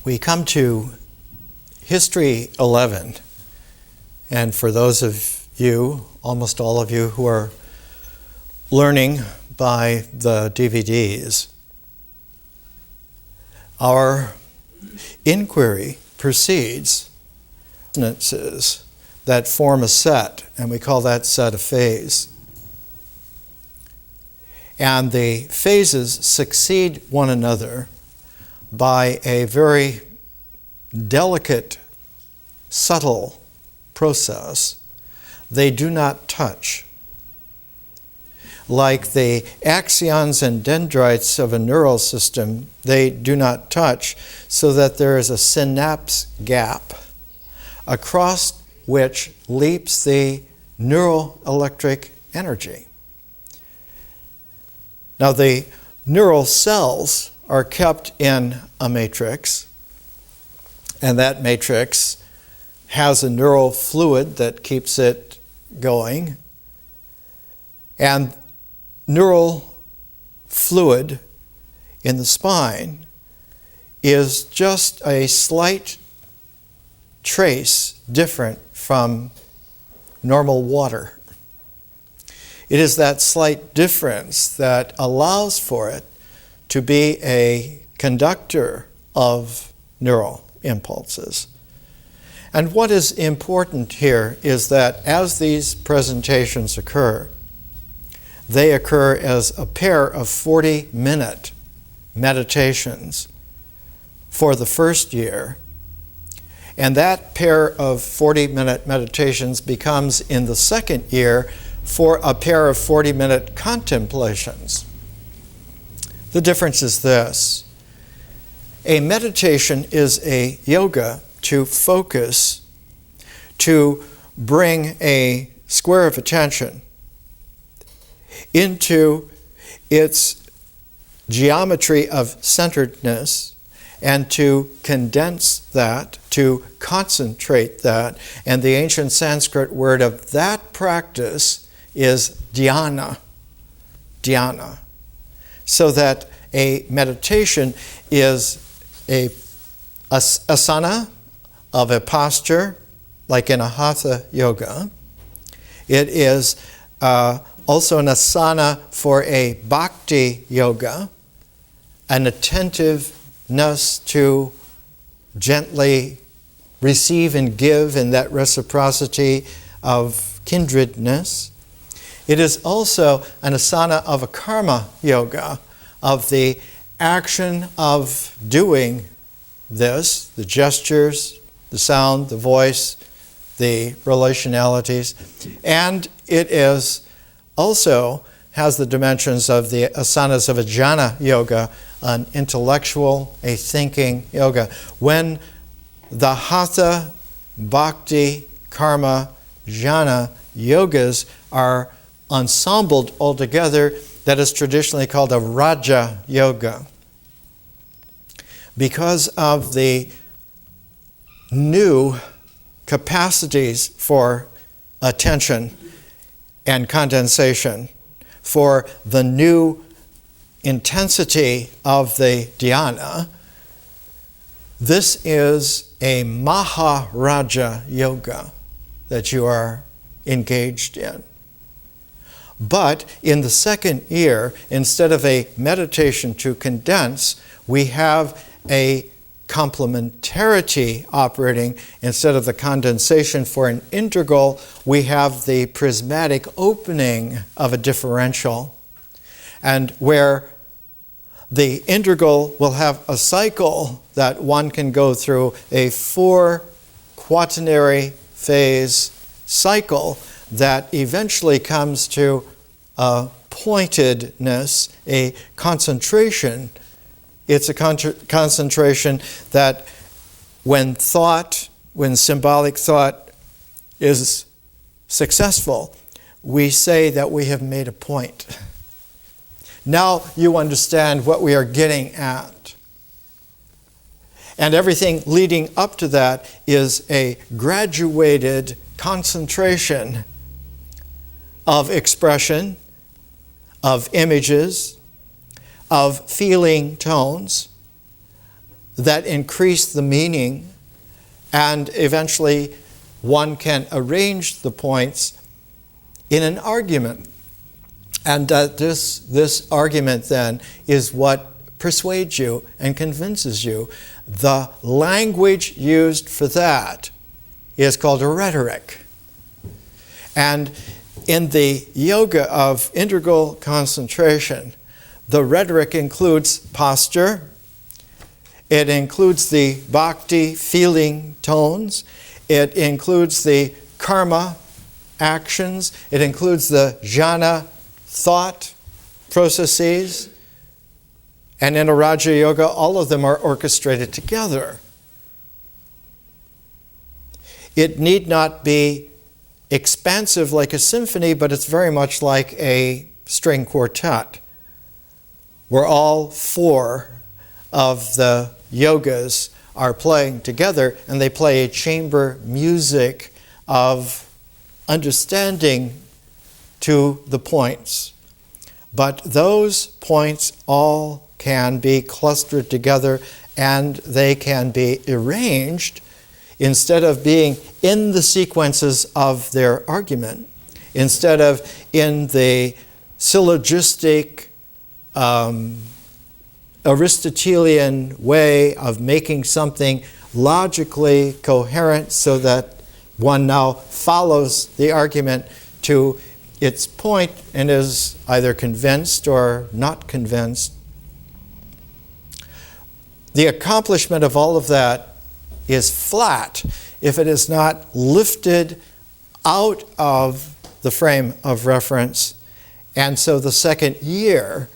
We come to History 11, and for those of you, almost all of you, who are learning by the DVDs, our inquiry proceeds resonances that form a set, and we call that set a phase. And the phases succeed one another by a very delicate, subtle process. They do not touch. Like the axons and dendrites of a neural system, they do not touch, so that there is a synapse gap across which leaps the neural electric energy. Now, the neural cells are kept in a matrix, and that matrix has a neural fluid that keeps it going. And neural fluid in the spine is just a slight trace different from normal water. It is that slight difference that allows for it to be a conductor of neural impulses. And what is important here is that as these presentations occur, they occur as a pair of 40-minute meditations for the first year. And that pair of 40-minute meditations becomes, in the second year, for a pair of 40-minute contemplations. The difference is this. A meditation is a yoga to focus, to bring a square of attention into its geometry of centeredness and to condense that, to concentrate that. And the ancient Sanskrit word of that practice is dhyana. Dhyana. So that a meditation is a asana of a posture, like in a hatha yoga. It is also an asana for a bhakti yoga, an attentiveness to gently receive and give in that reciprocity of kindredness. It is also an asana of a karma yoga, of the action of doing this, the gestures, the sound, the voice, the relationalities. And it is also has the dimensions of the asanas of a jhana yoga, an intellectual, a thinking yoga. When the hatha, bhakti, karma, jhana yogas are ensembled altogether, that is traditionally called a Raja Yoga. Because of the new capacities for attention and condensation, for the new intensity of the dhyana, this is a Maharaja Yoga that you are engaged in. But in the second year, instead of a meditation to condense, we have a complementarity operating. Instead of the condensation for an integral, we have the prismatic opening of a differential. And where the integral will have a cycle that one can go through, a 4 quaternary phase cycle that eventually comes to a pointedness, a concentration. It's a concentration that when symbolic thought is successful, we say that we have made a point. Now you understand what we are getting at. And everything leading up to that is a graduated concentration of expression, of images, of feeling tones that increase the meaning, and eventually one can arrange the points in an argument. And this argument then is what persuades you and convinces you. The language used for that is called a rhetoric. And in the yoga of integral concentration, the rhetoric includes posture, it includes the bhakti feeling tones, it includes the karma actions, it includes the jhana thought processes, and in a Raja Yoga, all of them are orchestrated together. It need not be expansive like a symphony, but it's very much like a string quartet, where all four of the yogas are playing together, and they play a chamber music of understanding to the points. But those points all can be clustered together, and they can be arranged instead of being in the sequences of their argument, instead of in the syllogistic Aristotelian way of making something logically coherent so that one now follows the argument to its point and is either convinced or not convinced. The accomplishment of all of that is flat if it is not lifted out of the frame of reference. And so the second year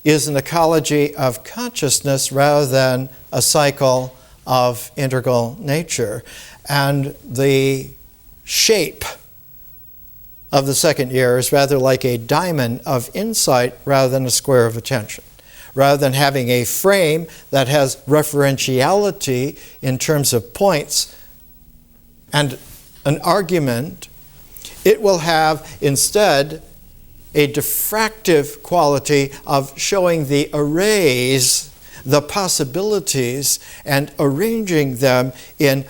is an ecology of consciousness rather than a cycle of integral nature. And the shape of the second year is rather like a diamond of insight rather than a square of attention. Rather than having a frame that has referentiality in terms of points and an argument, it will have instead a diffractive quality of showing the arrays, the possibilities, and arranging them in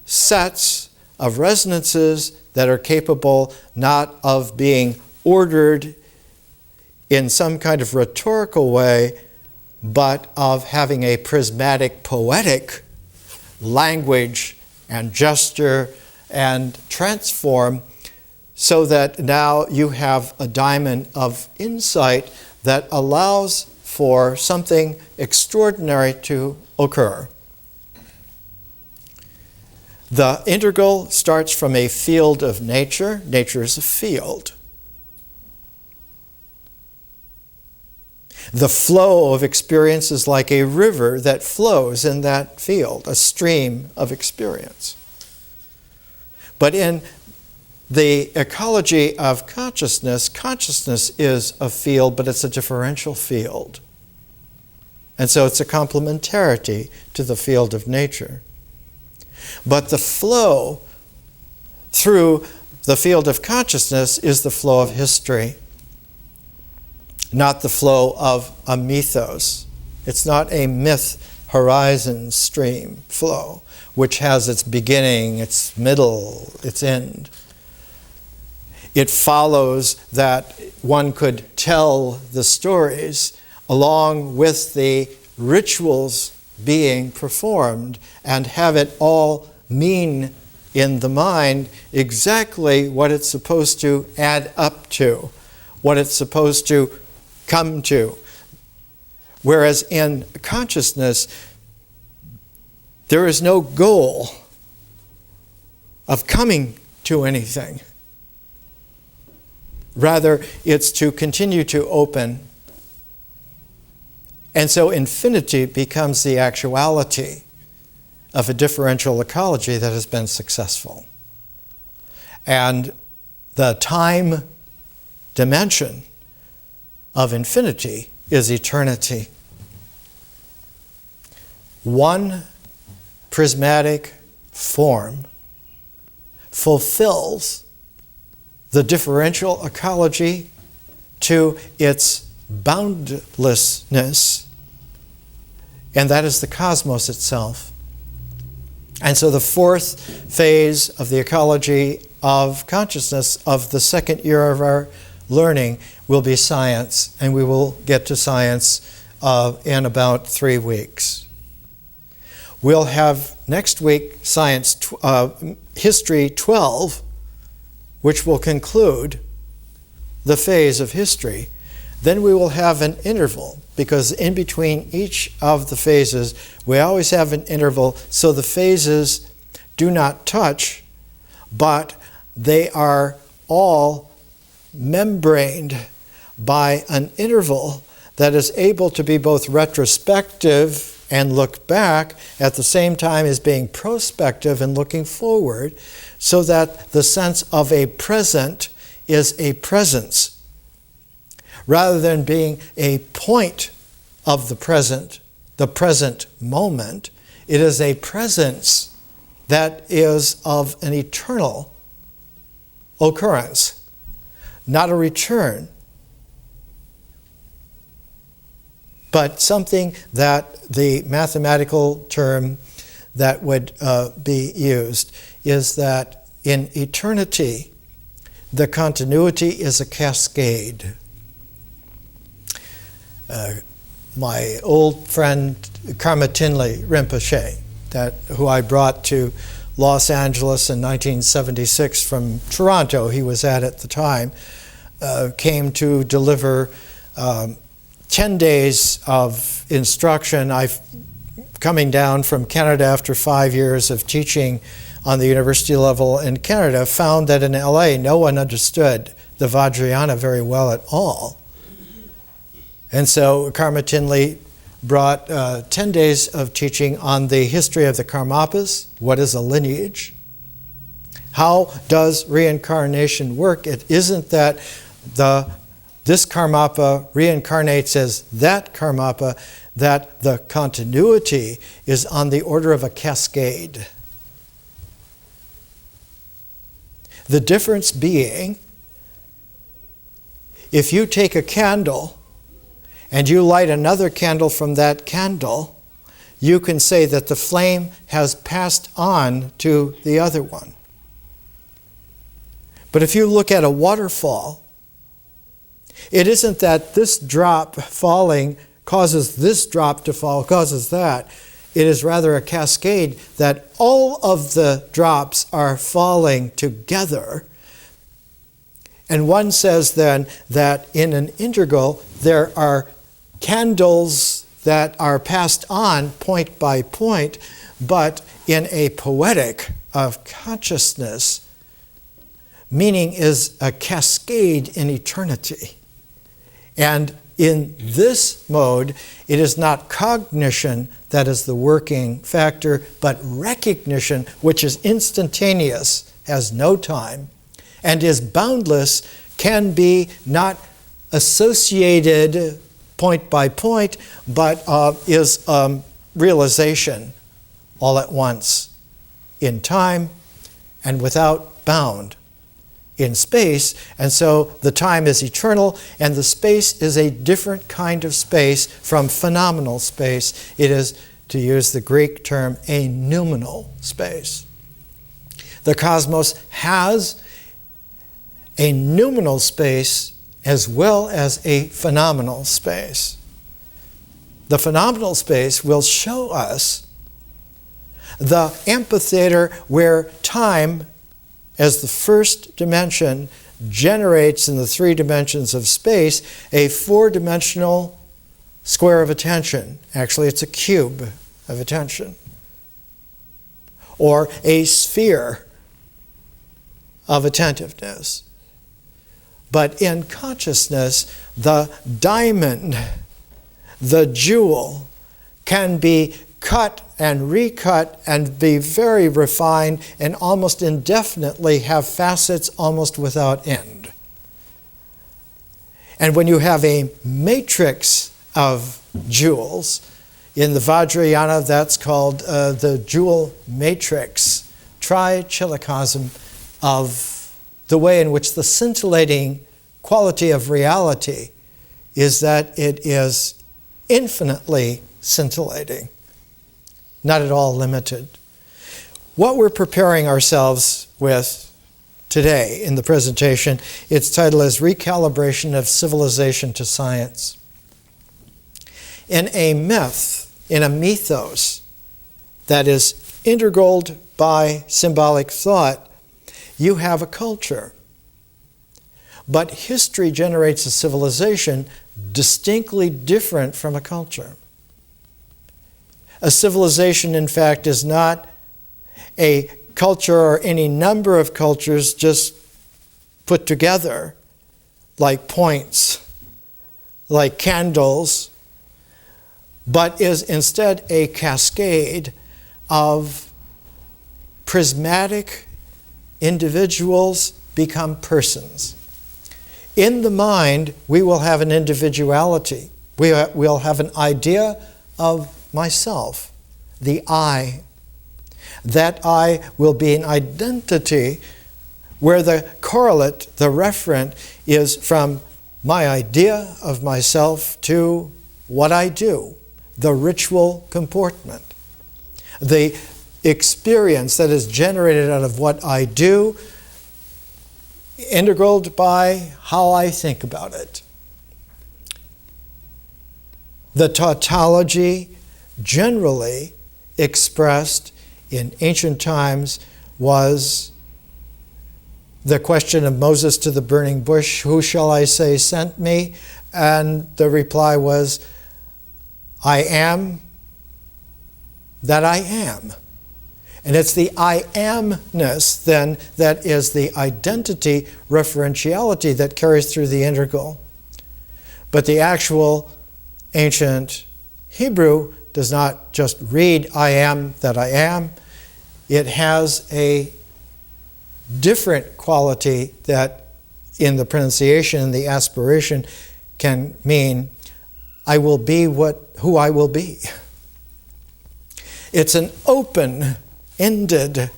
sets of resonances that are capable not of being ordered in some kind of rhetorical way, but of having a prismatic, poetic language and gesture and transform, so that now you have a diamond of insight that allows for something extraordinary to occur. The integral starts from a field of nature. Nature is a field. The flow of experience is like a river that flows in that field, a stream of experience. But in the ecology of consciousness, consciousness is a field, but it's a differential field. And so it's a complementarity to the field of nature. But the flow through the field of consciousness is the flow of history, not the flow of a mythos. It's not a myth horizon stream flow, which has its beginning, its middle, its end. It follows that one could tell the stories along with the rituals being performed and have it all mean in the mind exactly what it's supposed to add up to, what it's supposed to come to. Whereas in consciousness, there is no goal of coming to anything. Rather, it's to continue to open. And so infinity becomes the actuality of a differential ecology that has been successful. And the time dimension of infinity is eternity. One prismatic form fulfills the differential ecology to its boundlessness and that is the cosmos itself. And so the fourth phase of the ecology of consciousness of the second year of our learning will be science, and we will get to science in about 3 weeks. We'll have next week science history 12, which will conclude the phase of history. Then we will have an interval, because in between each of the phases, we always have an interval, so the phases do not touch, but they are all membraned by an interval that is able to be both retrospective and look back at the same time as being prospective and looking forward, so that the sense of a present is a presence. Rather than being a point of the present moment, it is a presence that is of an eternal occurrence, not a return, but something that the mathematical term that would be used is that in eternity, the continuity is a cascade. My old friend Karma Tinley Rinpoche, who I brought to Los Angeles in 1976 from Toronto, he was at the time, came to deliver 10 days of instruction. Coming down from Canada after 5 years of teaching on the university level in Canada, found that in LA no one understood the Vajrayana very well at all. And so Karma Tinley brought 10 days of teaching on the history of the Karmapas. What is a lineage? How does reincarnation work? It isn't that this Karmapa reincarnates as that Karmapa, that the continuity is on the order of a cascade. The difference being, if you take a candle and you light another candle from that candle, you can say that the flame has passed on to the other one. But if you look at a waterfall, it isn't that this drop falling causes this drop to fall, causes that. It is rather a cascade that all of the drops are falling together. And one says then that in an integral there are candles that are passed on point by point, but in a poetic of consciousness, meaning is a cascade in eternity. And in this mode, it is not cognition that is the working factor, but recognition, which is instantaneous, has no time, and is boundless, can be not associated point by point, but is realization all at once, in time and without bound in space. And so the time is eternal, and the space is a different kind of space from phenomenal space. It is, to use the Greek term, a noumenal space. The cosmos has a noumenal space as well as a phenomenal space. The phenomenal space will show us the amphitheater where time, as the first dimension, generates in the 3 dimensions of space a 4-dimensional square of attention. Actually, it's a cube of attention. Or a sphere of attentiveness. But in consciousness, the diamond, the jewel, can be cut and recut and be very refined and almost indefinitely have facets almost without end. And when you have a matrix of jewels, in the Vajrayana that's called the jewel matrix, trichilicism of the way in which the scintillating quality of reality is that it is infinitely scintillating, not at all limited. What we're preparing ourselves with today in the presentation, its title is Recalibration of Civilization to Science. In a myth, in a mythos that is integraled by symbolic thought, you have a culture. But history generates a civilization distinctly different from a culture. A civilization, in fact, is not a culture or any number of cultures just put together like points, like candles, but is instead a cascade of prismatic individuals become persons. In the mind, we will have an individuality. We'll have an idea of myself, the I. That I will be an identity where the correlate, the referent, is from my idea of myself to what I do, the ritual comportment, the experience that is generated out of what I do, integraled by how I think about it. The tautology generally expressed in ancient times was the question of Moses to the burning bush, who shall I say sent me? And the reply was, I am that I am. And it's the I amness then that is the identity referentiality that carries through the integral. But the actual ancient Hebrew does not just read I am that I am. It has a different quality that in the pronunciation, the aspiration can mean I will be who I will be. It's an open-ended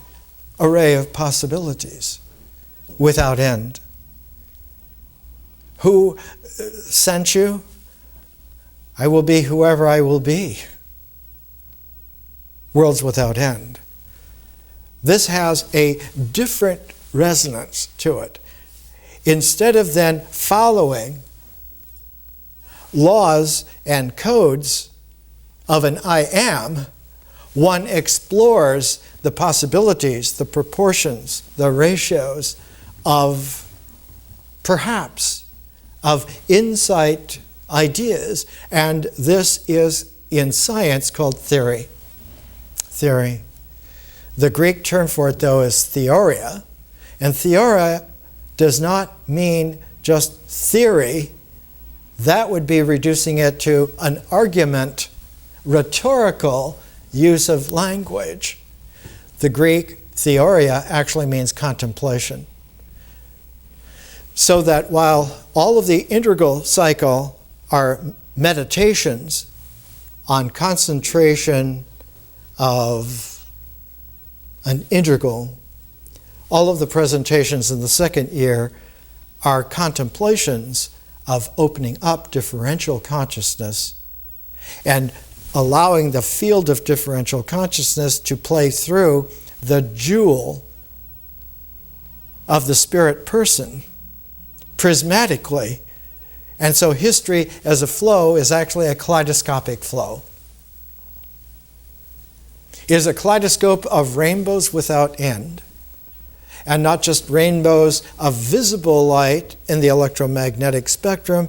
array of possibilities without end. Who sent you? I will be whoever I will be. Worlds without end. This has a different resonance to it. Instead of then following laws and codes of an I am, one explores the possibilities, the proportions, the ratios of perhaps of insight ideas, and this is in science called theory. Theory. The Greek term for it, though, is theoria, and theoria does not mean just theory. That would be reducing it to an argument, rhetorical use of language. The Greek theoria actually means contemplation. So that while all of the integral cycle are meditations on concentration of an integral, all of the presentations in the second year are contemplations of opening up differential consciousness and allowing the field of differential consciousness to play through the jewel of the spirit person prismatically. And so history as a flow is actually a kaleidoscopic flow. It is a kaleidoscope of rainbows without end, and not just rainbows of visible light in the electromagnetic spectrum,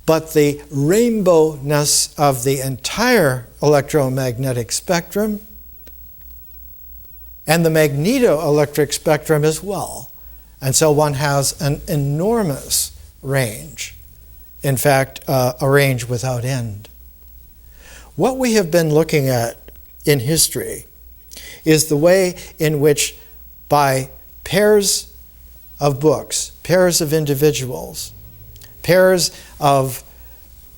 but the rainbowness of the entire electromagnetic spectrum and the magnetoelectric spectrum as well. And so one has an enormous range. In fact, a range without end. What we have been looking at in history is the way in which by pairs of books, pairs of individuals, pairs of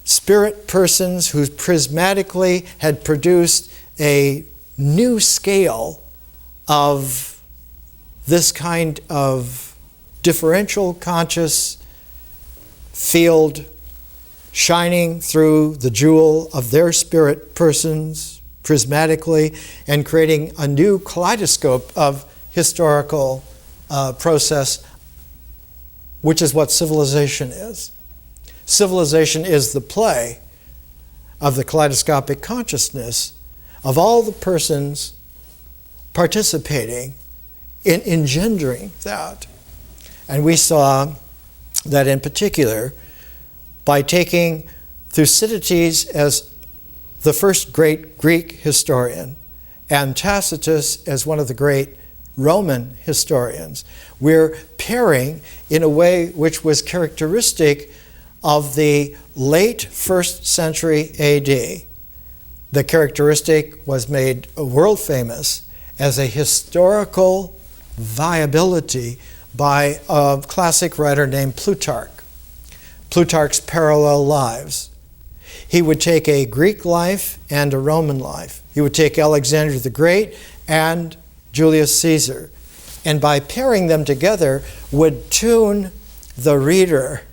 spirit persons who prismatically had produced a new scale of this kind of differential conscious field shining through the jewel of their spirit persons prismatically and creating a new kaleidoscope of historical process, which is what civilization is. Civilization is the play of the kaleidoscopic consciousness of all the persons participating in engendering that. And we saw that in particular by taking Thucydides as the first great Greek historian and Tacitus as one of the great Roman historians. We're pairing in a way which was characteristic of the late 1st century AD. The characteristic was made world famous as a historical viability by a classic writer named Plutarch. Plutarch's Parallel Lives. He would take a Greek life and a Roman life. He would take Alexander the Great and Julius Caesar, and by pairing them together would tune the reader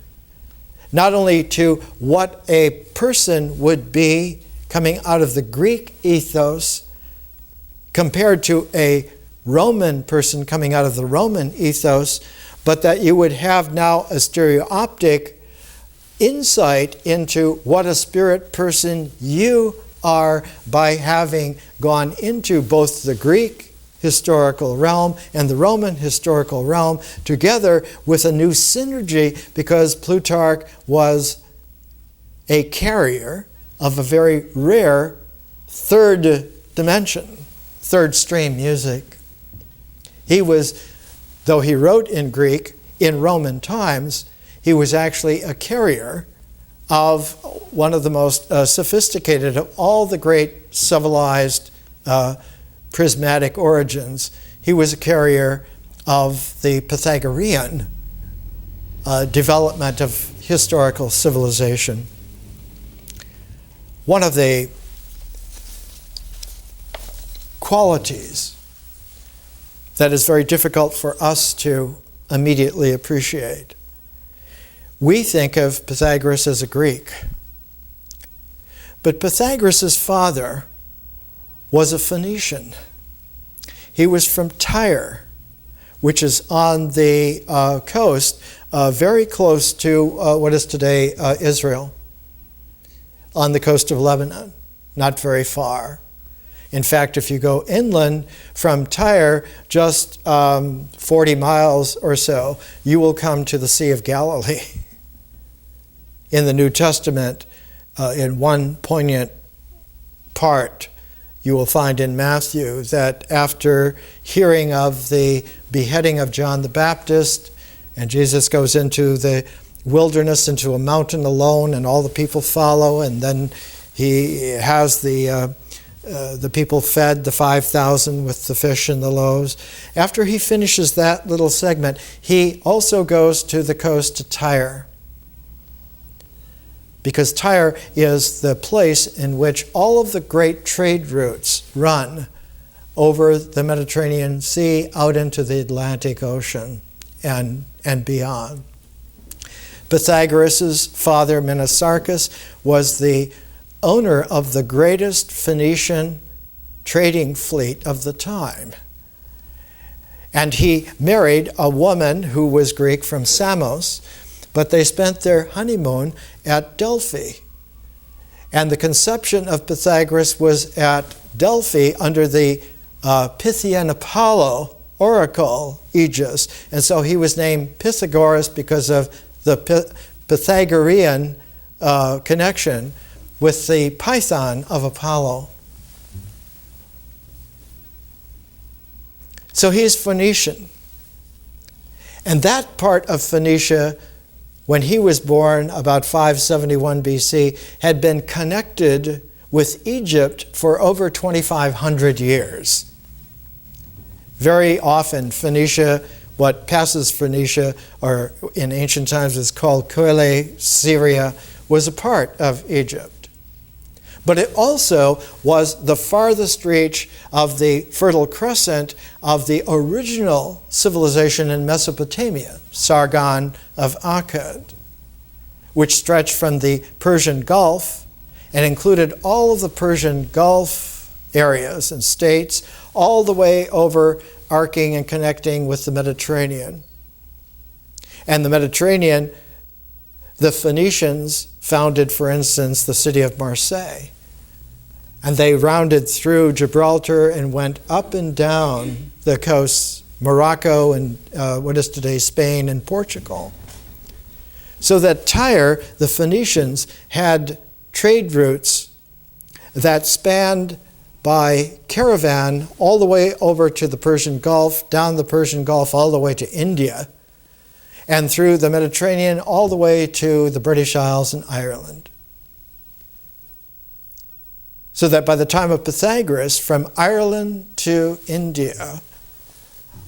not only to what a person would be coming out of the Greek ethos compared to a Roman person coming out of the Roman ethos, but that you would have now a stereoptic insight into what a spirit person you are by having gone into both the Greek historical realm and the Roman historical realm together with a new synergy, because Plutarch was a carrier of a very rare third dimension, third stream music. He was, though he wrote in Greek in Roman times, he was actually a carrier of one of the most sophisticated of all the great civilized prismatic origins. He was a carrier of the Pythagorean development of historical civilization. One of the qualities that is very difficult for us to immediately appreciate. We think of Pythagoras as a Greek, but Pythagoras' father was a Phoenician. He was from Tyre, which is on the coast, very close to what is today Israel, on the coast of Lebanon, not very far. In fact, if you go inland from Tyre, just 40 miles or so, you will come to the Sea of Galilee. In the New Testament, in one poignant part, you will find in Matthew that after hearing of the beheading of John the Baptist, and Jesus goes into the wilderness, into a mountain alone, and all the people follow, and then he has the people fed, the 5,000 with the fish and the loaves. After he finishes that little segment, he also goes to the coast to Tyre, because Tyre is the place in which all of the great trade routes run over the Mediterranean Sea out into the Atlantic Ocean and beyond. Pythagoras' father, Menesarchus, was the owner of the greatest Phoenician trading fleet of the time. And he married a woman who was Greek from Samos, but they spent their honeymoon at Delphi. And the conception of Pythagoras was at Delphi under the Pythian Apollo oracle aegis. And so he was named Pythagoras because of the Pythagorean connection with the Python of Apollo. So he's Phoenician. And that part of Phoenicia, when he was born about 571 BC, had been connected with Egypt for over 2,500 years. Very often, Phoenicia, what passes Phoenicia, or in ancient times is called Coele, Syria, was a part of Egypt. But it also was the farthest reach of the Fertile Crescent of the original civilization in Mesopotamia, Sargon of Akkad, which stretched from the Persian Gulf and included all of the Persian Gulf areas and states, all the way over, arcing and connecting with the Mediterranean. And the Mediterranean, the Phoenicians founded, for instance, the city of Marseille. And they rounded through Gibraltar and went up and down the coasts, Morocco and what is today Spain and Portugal. So that Tyre, the Phoenicians, had trade routes that spanned by caravan all the way over to the Persian Gulf, down the Persian Gulf all the way to India, and through the Mediterranean all the way to the British Isles and Ireland. So that by the time of Pythagoras, from Ireland to India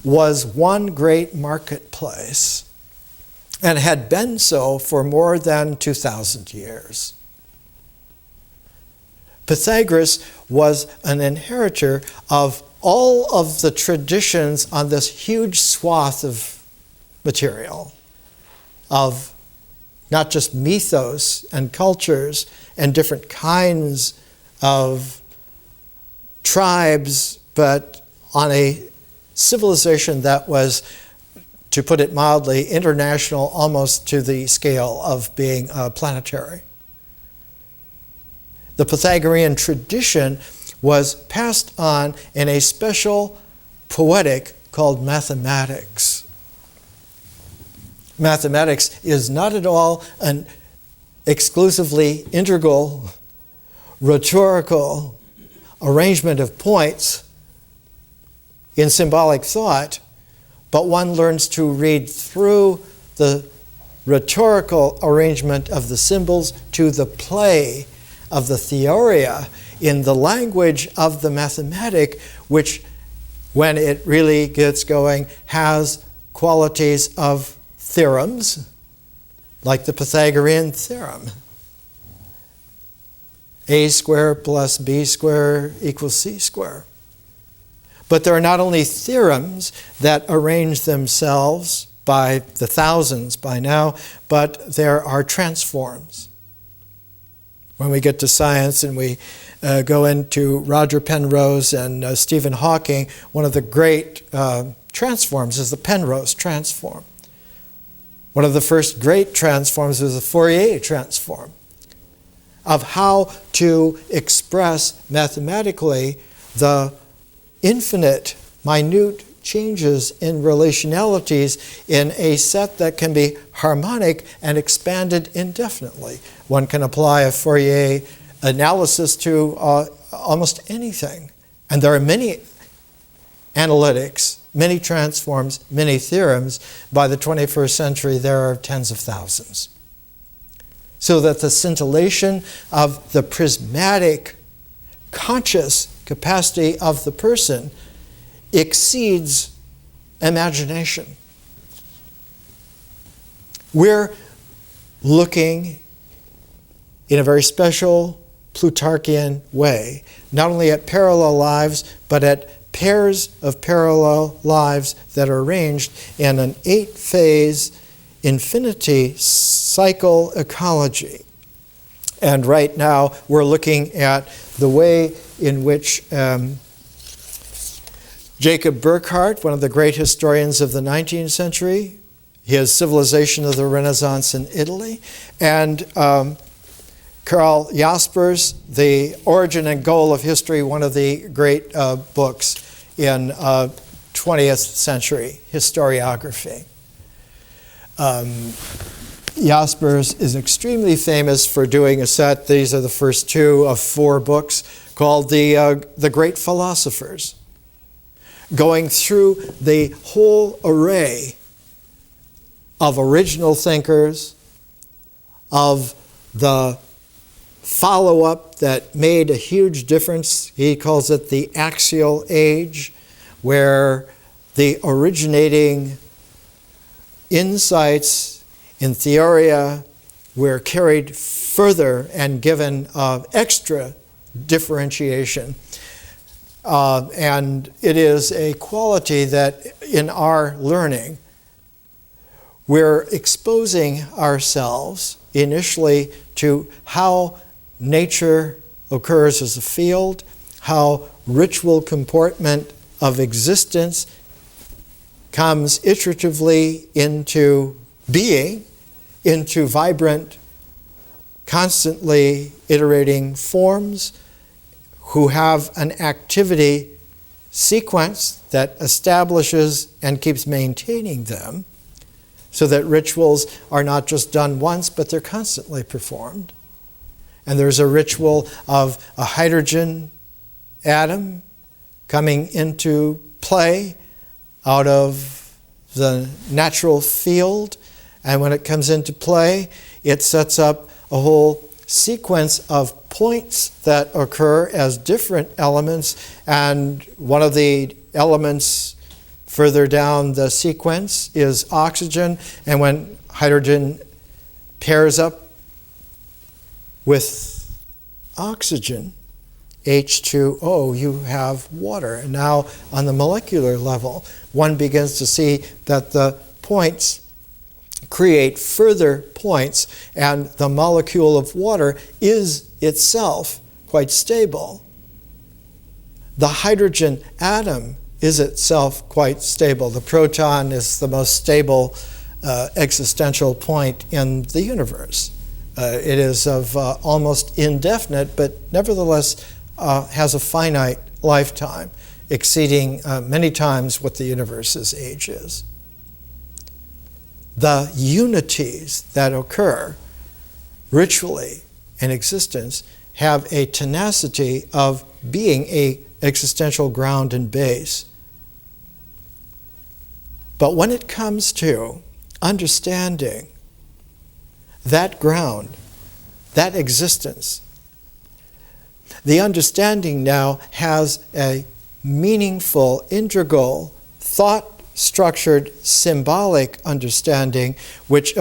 was one great marketplace, and had been so for more than 2,000 years. Pythagoras was an inheritor of all of the traditions on this huge swath of material, of not just mythos and cultures and different kinds of tribes, but on a civilization that was, to put it mildly, international, almost to the scale of being planetary. The Pythagorean tradition was passed on in a special poetic called mathematics. Mathematics is not at all an exclusively integral, rhetorical arrangement of points in symbolic thought, but one learns to read through the rhetorical arrangement of the symbols to the play of the theoria in the language of the mathematic, which, when it really gets going, has qualities of theorems, like the Pythagorean theorem. A squared plus B squared equals C squared. But there are not only theorems that arrange themselves by the thousands by now, but there are transforms. When we get to science and we go into Roger Penrose and Stephen Hawking, one of the great transforms is the Penrose Transform. One of the first great transforms was the Fourier transform, of how to express mathematically the infinite, minute changes in relationalities in a set that can be harmonic and expanded indefinitely. One can apply a Fourier analysis to almost anything. And there are many analytics, many transforms, many theorems. By the 21st century, there are tens of thousands. So that the scintillation of the prismatic, conscious capacity of the person exceeds imagination. We're looking in a very special Plutarchian way, not only at parallel lives, but at pairs of parallel lives that are arranged in an 8-phase infinity cycle ecology. And right now we're looking at the way in which Jacob Burckhardt, one of the great historians of the 19th century, his Civilization of the Renaissance in Italy, and Karl Jaspers, The Origin and Goal of History, one of the great books in 20th century historiography. Jaspers is extremely famous for doing a set, these are the first 2 of 4 books, called The Great Philosophers, going through the whole array of original thinkers, of the follow-up that made a huge difference. He calls it the axial age, where the originating insights in theoria were carried further and given extra differentiation. And it is a quality that in our learning, we're exposing ourselves initially to how nature occurs as a field, how ritual comportment of existence comes iteratively into being, into vibrant, constantly iterating forms who have an activity sequence that establishes and keeps maintaining them, so that rituals are not just done once, but they're constantly performed. And there's a ritual of a hydrogen atom coming into play out of the natural field. And when it comes into play, it sets up a whole sequence of points that occur as different elements. And one of the elements further down the sequence is oxygen. And when hydrogen pairs up with oxygen, H2O, you have water. And now on the molecular level, one begins to see that the points create further points, and the molecule of water is itself quite stable. The hydrogen atom is itself quite stable. The proton is the most stable existential point in the universe. It is of almost indefinite, but nevertheless has a finite lifetime, exceeding many times what the universe's age is. The unities that occur ritually in existence have a tenacity of being a existential ground and base. But when it comes to understanding that ground, that existence, the understanding now has a meaningful, integral, thought-structured, symbolic understanding, which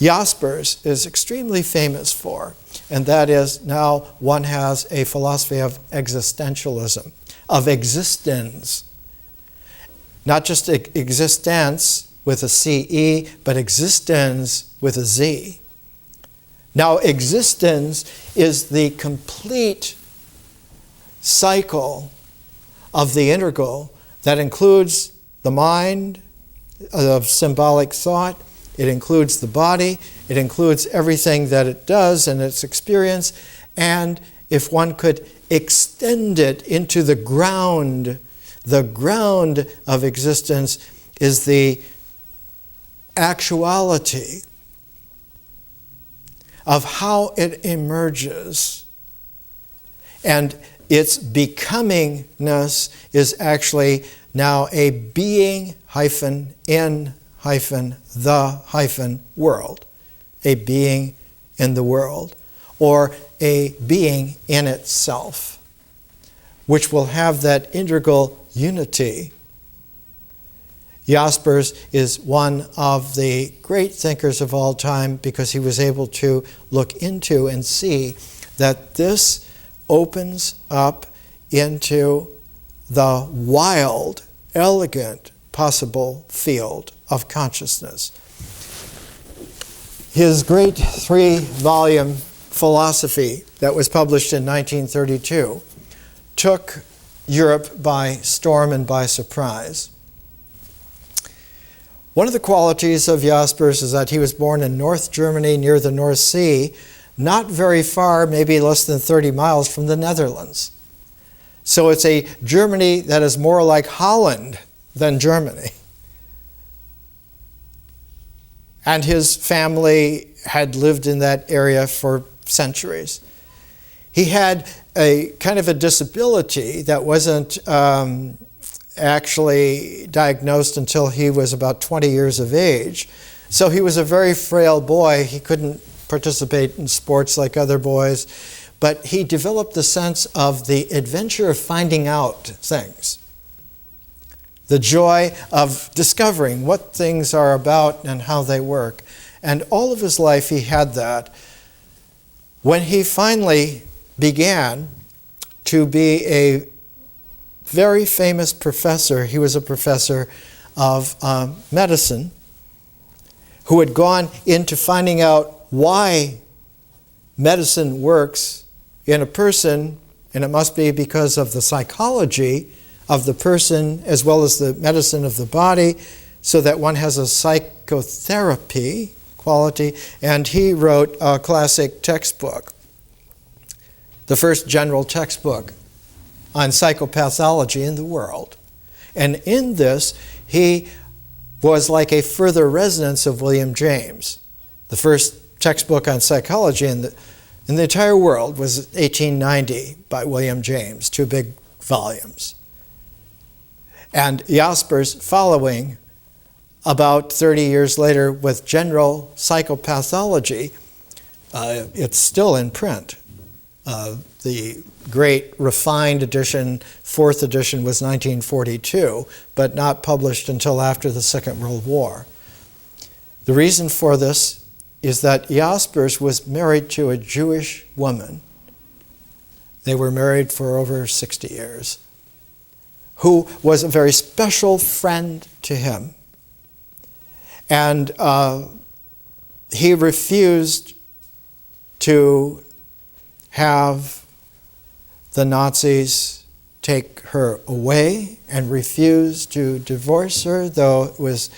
Jaspers is extremely famous for. And that is, now one has a philosophy of existentialism, of existence. Not just existence with a C-E, but existence with a Z. Now, existence is the complete cycle of the integral that includes the mind of symbolic thought, it includes the body, it includes everything that it does and its experience, and if one could extend it into the ground of existence is the actuality of how it emerges. And its becomingness is actually now a being in the world. A being in the world. Or a being in itself, which will have that integral unity. Jaspers is one of the great thinkers of all time because he was able to look into and see that this opens up into the wild, elegant, possible field of consciousness. His great 3-volume philosophy that was published in 1932 took Europe by storm and by surprise. One of the qualities of Jaspers is that he was born in North Germany near the North Sea, not very far, maybe less than 30 miles from the Netherlands. So it's a Germany that is more like Holland than Germany. And his family had lived in that area for centuries. He had a kind of a disability that wasn't actually diagnosed until he was about 20 years of age. So he was a very frail boy. He couldn't participate in sports like other boys, but he developed the sense of the adventure of finding out things. The joy of discovering what things are about and how they work. And all of his life he had that. When he finally began to be a very famous professor, he was a professor of medicine, who had gone into finding out why medicine works in a person, and it must be because of the psychology of the person as well as the medicine of the body, so that one has a psychotherapy quality. And he wrote a classic textbook, the first general textbook on psychopathology in the world. And in this, he was like a further resonance of William James. The first textbook on psychology in the entire world was 1890 by William James, 2 big volumes. And Jaspers following about 30 years later with general psychopathology. It's still in print. The great refined edition, 4th edition, was 1942, but not published until after the Second World War. The reason for this is that Jaspers was married to a Jewish woman. They were married for over 60 years, who was a very special friend to him. And he refused to have the Nazis take her away and refused to divorce her, though it was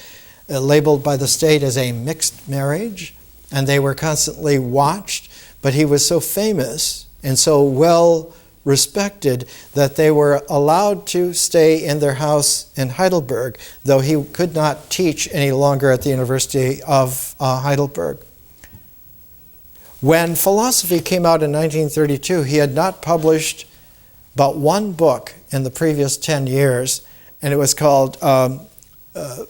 labeled by the state as a mixed marriage, and they were constantly watched. But he was so famous and so well respected that they were allowed to stay in their house in Heidelberg, though he could not teach any longer at the University of Heidelberg. When philosophy came out in 1932, he had not published but one book in the previous 10 years, and it was called The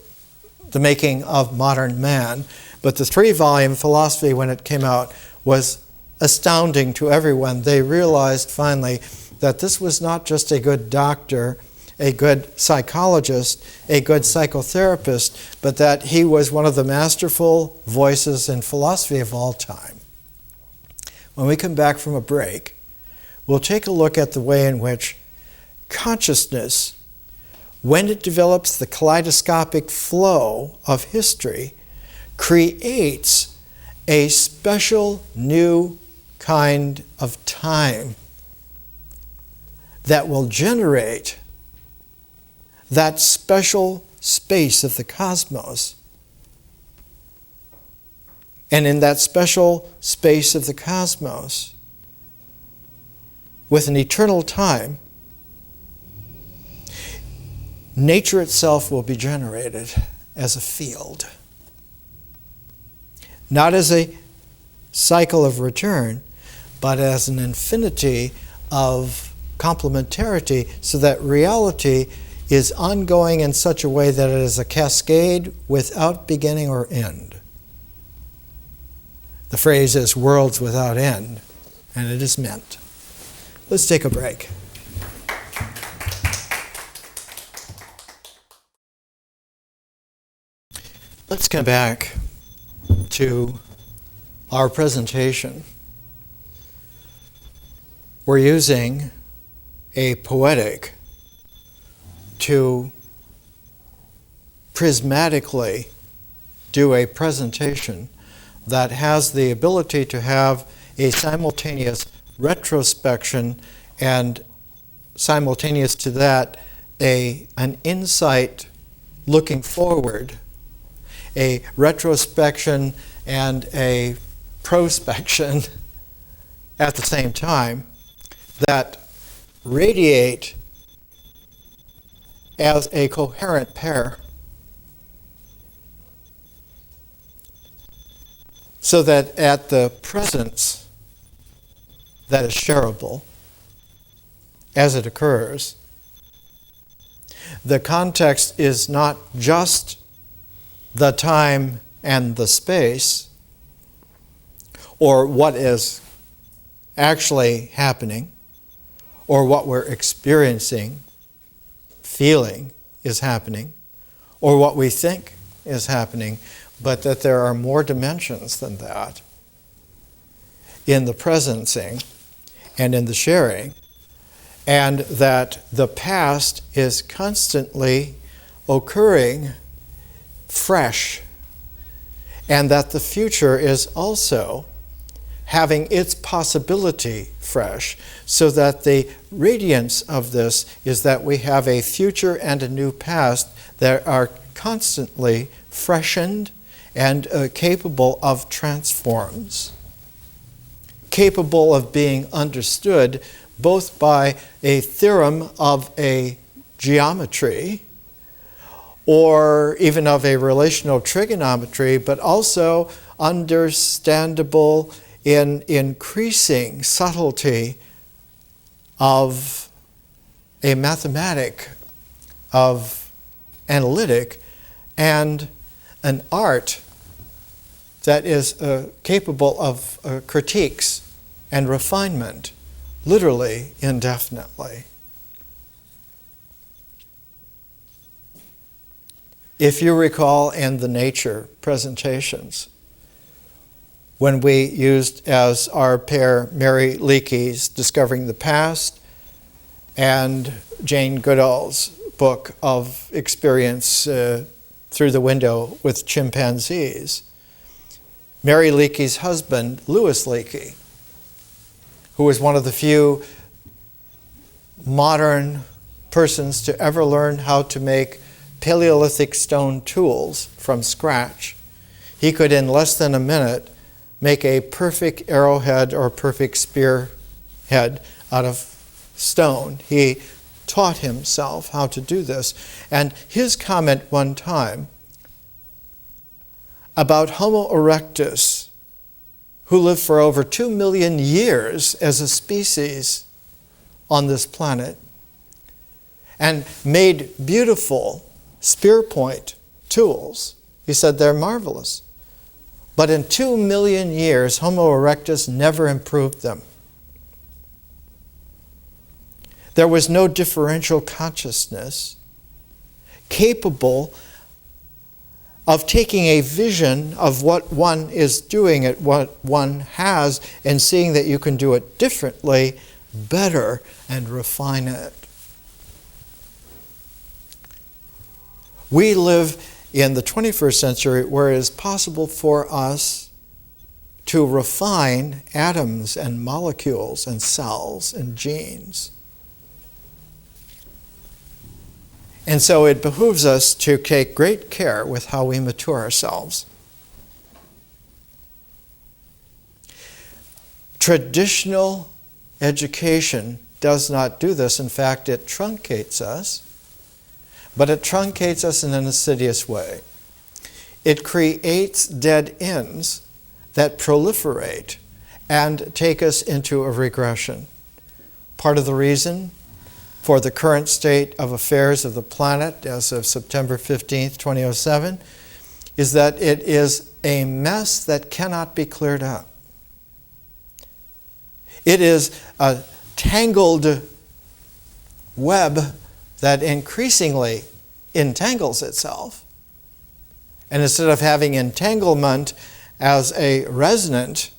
Making of Modern Man. But the 3-volume philosophy, when it came out, was astounding to everyone. They realized finally that this was not just a good doctor, a good psychologist, a good psychotherapist, but that he was one of the masterful voices in philosophy of all time. When we come back from a break, we'll take a look at the way in which consciousness, when it develops the kaleidoscopic flow of history, creates a special new kind of time that will generate that special space of the cosmos. And in that special space of the cosmos, with an eternal time, nature itself will be generated as a field. Not as a cycle of return, but as an infinity of complementarity, so that reality is ongoing in such a way that it is a cascade without beginning or end. The phrase is worlds without end, and it is meant. Let's take a break. Let's come back to our presentation. We're using a poetic to prismatically do a presentation that has the ability to have a simultaneous retrospection and simultaneous to that an insight looking forward, a retrospection and a prospection at the same time that radiate as a coherent pair, so that at the presence that is shareable as it occurs, the context is not just the time and the space, or what is actually happening, or what we're experiencing, feeling is happening, or what we think is happening, but that there are more dimensions than that in the presencing and in the sharing, and that the past is constantly occurring fresh, and that the future is also having its possibility fresh, so that the radiance of this is that we have a future and a new past that are constantly freshened and capable of transforms, capable of being understood both by a theorem of a geometry or even of a relational trigonometry, but also understandable in increasing subtlety of a mathematic, of analytic, and an art that is capable of critiques and refinement, literally, indefinitely. If you recall in the nature presentations, when we used as our pair Mary Leakey's Discovering the Past and Jane Goodall's book of experience through the window with chimpanzees, Mary Leakey's husband, Louis Leakey, who was one of the few modern persons to ever learn how to make Paleolithic stone tools from scratch, he could in less than a minute make a perfect arrowhead or perfect spear head out of stone. He taught himself how to do this. And his comment one time about Homo erectus, who lived for over 2 million years as a species on this planet and made beautiful spear point tools. He said they're marvelous. But in 2 million years, Homo erectus never improved them. There was no differential consciousness capable of taking a vision of what one is doing at what one has and seeing that you can do it differently, better, and refine it. We live in the 21st century where it is possible for us to refine atoms and molecules and cells and genes. And so it behooves us to take great care with how we mature ourselves. Traditional education does not do this. In fact, it truncates us. But it truncates us in an insidious way. It creates dead ends that proliferate and take us into a regression. Part of the reason for the current state of affairs of the planet as of September 15th, 2007, is that it is a mess that cannot be cleared up. It is a tangled web that increasingly entangles itself. And instead of having entanglement as a resonant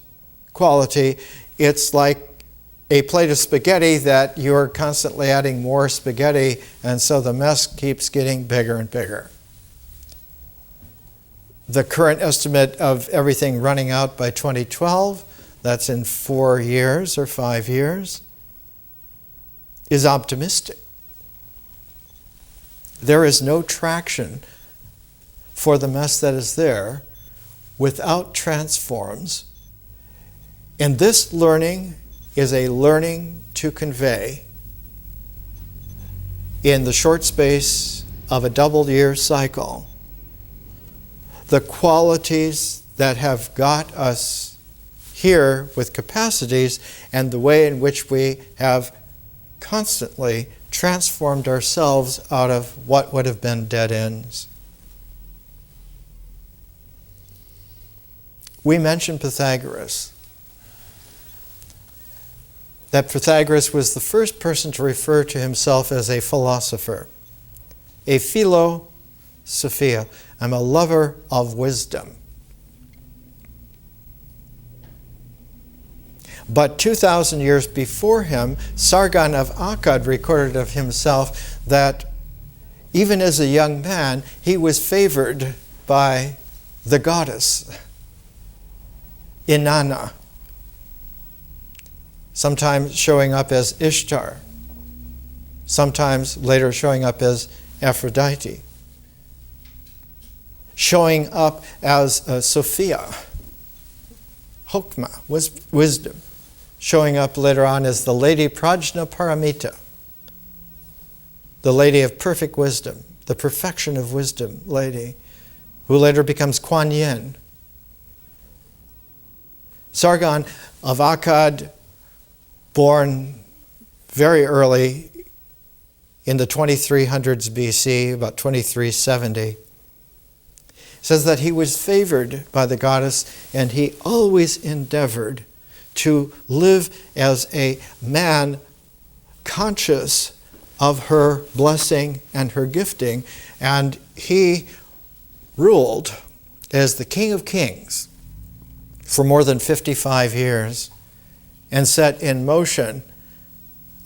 quality, it's like a plate of spaghetti that you're constantly adding more spaghetti, and so the mess keeps getting bigger and bigger. The current estimate of everything running out by 2012, that's in 4 years or 5 years, is optimistic. There is no traction for the mess that is there without transforms. And this learning is a learning to convey in the short space of a double-year cycle the qualities that have got us here with capacities and the way in which we have constantly transformed ourselves out of what would have been dead ends. We mentioned Pythagoras. That Pythagoras was the first person to refer to himself as a philosopher, a philosophia. I'm a lover of wisdom. But 2,000 years before him, Sargon of Akkad recorded of himself that even as a young man, he was favored by the goddess, Inanna, sometimes showing up as Ishtar, sometimes later showing up as Aphrodite, showing up as Sophia, Hokmah, wisdom, showing up later on as the Lady Prajna Paramita, the Lady of Perfect Wisdom, the perfection of wisdom lady, who later becomes Kuan Yin. Sargon of Akkad, born very early in the 2300s BC, about 2370, says that he was favored by the goddess and he always endeavored to live as a man conscious of her blessing and her gifting, and he ruled as the King of Kings for more than 55 years and set in motion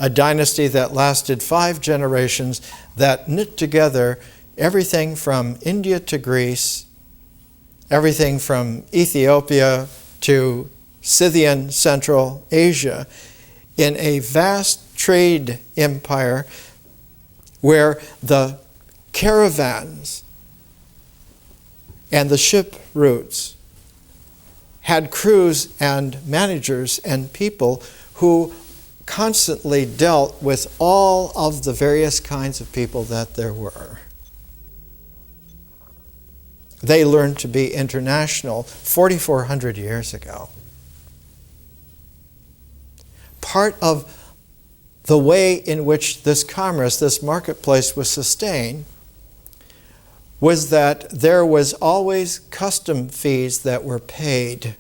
a dynasty that lasted 5 generations that knit together everything from India to Greece, everything from Ethiopia to Scythian Central Asia in a vast trade empire where the caravans and the ship routes had crews and managers and people who constantly dealt with all of the various kinds of people that there were. They learned to be international 4,400 years ago. Part of the way in which this commerce, this marketplace was sustained was that there was always custom fees that were paid.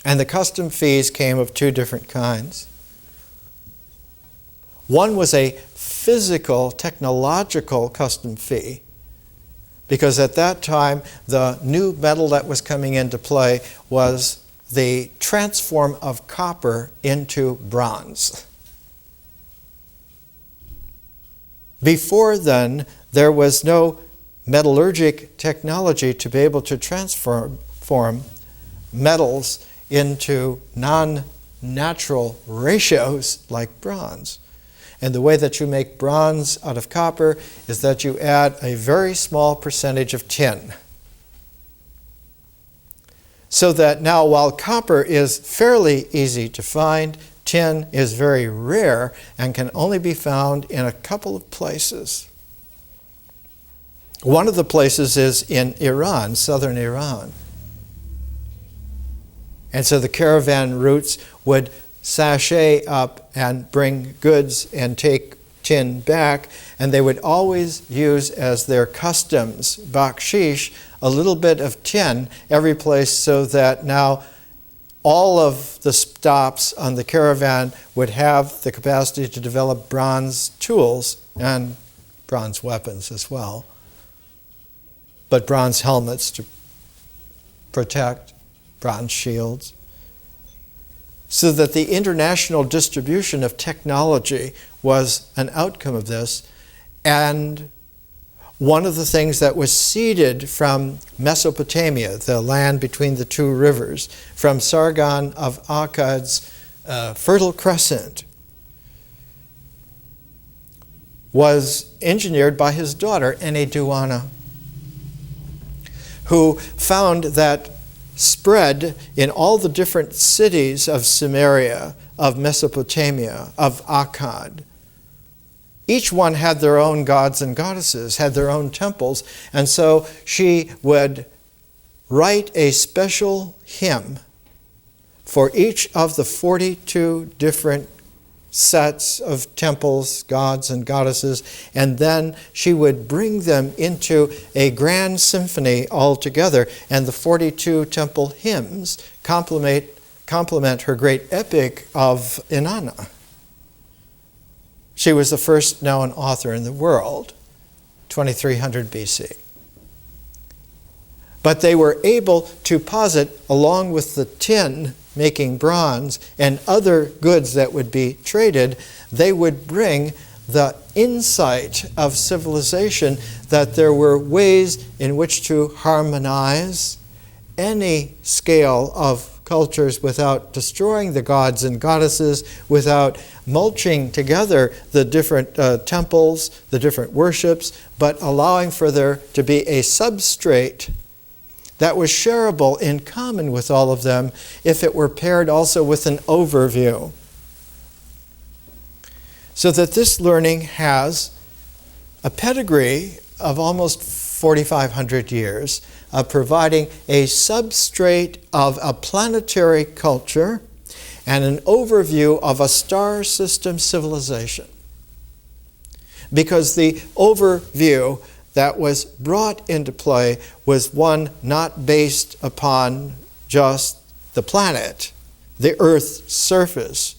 And the custom fees came of 2 different kinds. One was a physical, technological custom fee, because at that time the new metal that was coming into play was the transform of copper into bronze. Before then, there was no metallurgic technology to be able to transform metals into non-natural ratios like bronze. And the way that you make bronze out of copper is that you add a very small percentage of tin. So that now, while copper is fairly easy to find, tin is very rare and can only be found in a couple of places. One of the places is in Iran, southern Iran. And so the caravan routes would sashay up and bring goods and take tin back, and they would always use as their customs, bakshish, a little bit of tin every place, so that now all of the stops on the caravan would have the capacity to develop bronze tools and bronze weapons as well, but bronze helmets to protect, bronze shields, so that the international distribution of technology was an outcome of this. And one of the things that was seeded from Mesopotamia, the land between the 2 rivers, from Sargon of Akkad's Fertile Crescent, was engineered by his daughter, Enheduanna, who found that spread in all the different cities of Sumeria, of Mesopotamia, of Akkad, each one had their own gods and goddesses, had their own temples, and so she would write a special hymn for each of the 42 different sets of temples, gods and goddesses, and then she would bring them into a grand symphony all together, and the 42 temple hymns complement her great epic of Inanna. She was the first known author in the world, 2300 BC. But they were able to posit, along with the tin making bronze and other goods that would be traded, they would bring the insight of civilization that there were ways in which to harmonize any scale of cultures without destroying the gods and goddesses, without mulching together the different temples, the different worships, but allowing for there to be a substrate that was shareable in common with all of them if it were paired also with an overview. So that this learning has a pedigree of almost 4,500 years of providing a substrate of a planetary culture and an overview of a star system civilization. Because the overview that was brought into play was one not based upon just the planet, the Earth's surface,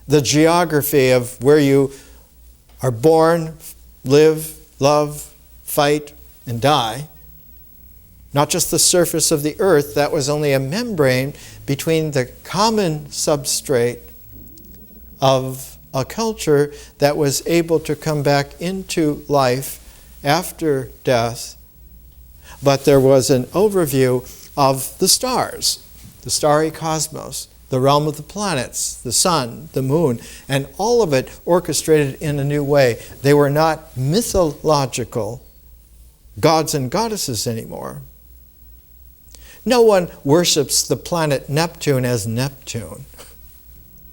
the geography of where you are born, live, love, fight, and die. Not just the surface of the earth, that was only a membrane between the common substrate of a culture that was able to come back into life after death. But there was an overview of the stars, the starry cosmos, the realm of the planets, the sun, the moon, and all of it orchestrated in a new way. They were not mythological gods and goddesses anymore. No one worships the planet Neptune as Neptune.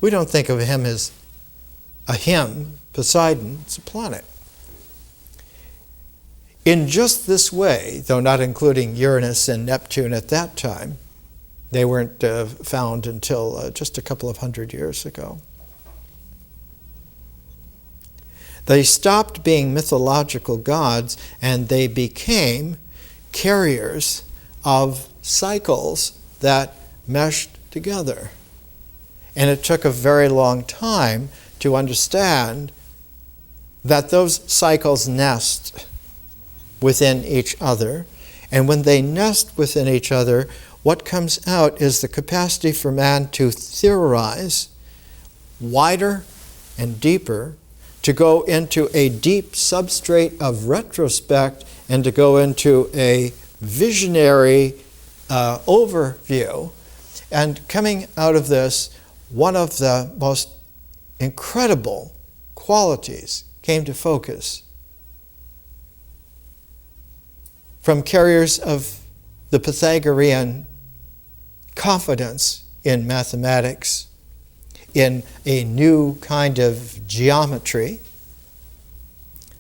We don't think of him as a him, Poseidon. It's a planet. In just this way, though not including Uranus and Neptune at that time, they weren't found until just a couple of hundred years ago. They stopped being mythological gods and they became carriers of cycles that meshed together. And it took a very long time to understand that those cycles nest within each other. And when they nest within each other, what comes out is the capacity for man to theorize wider and deeper, to go into a deep substrate of retrospect, and to go into a visionary overview. And coming out of this, one of the most incredible qualities came to focus. From carriers of the Pythagorean confidence in mathematics, in a new kind of geometry.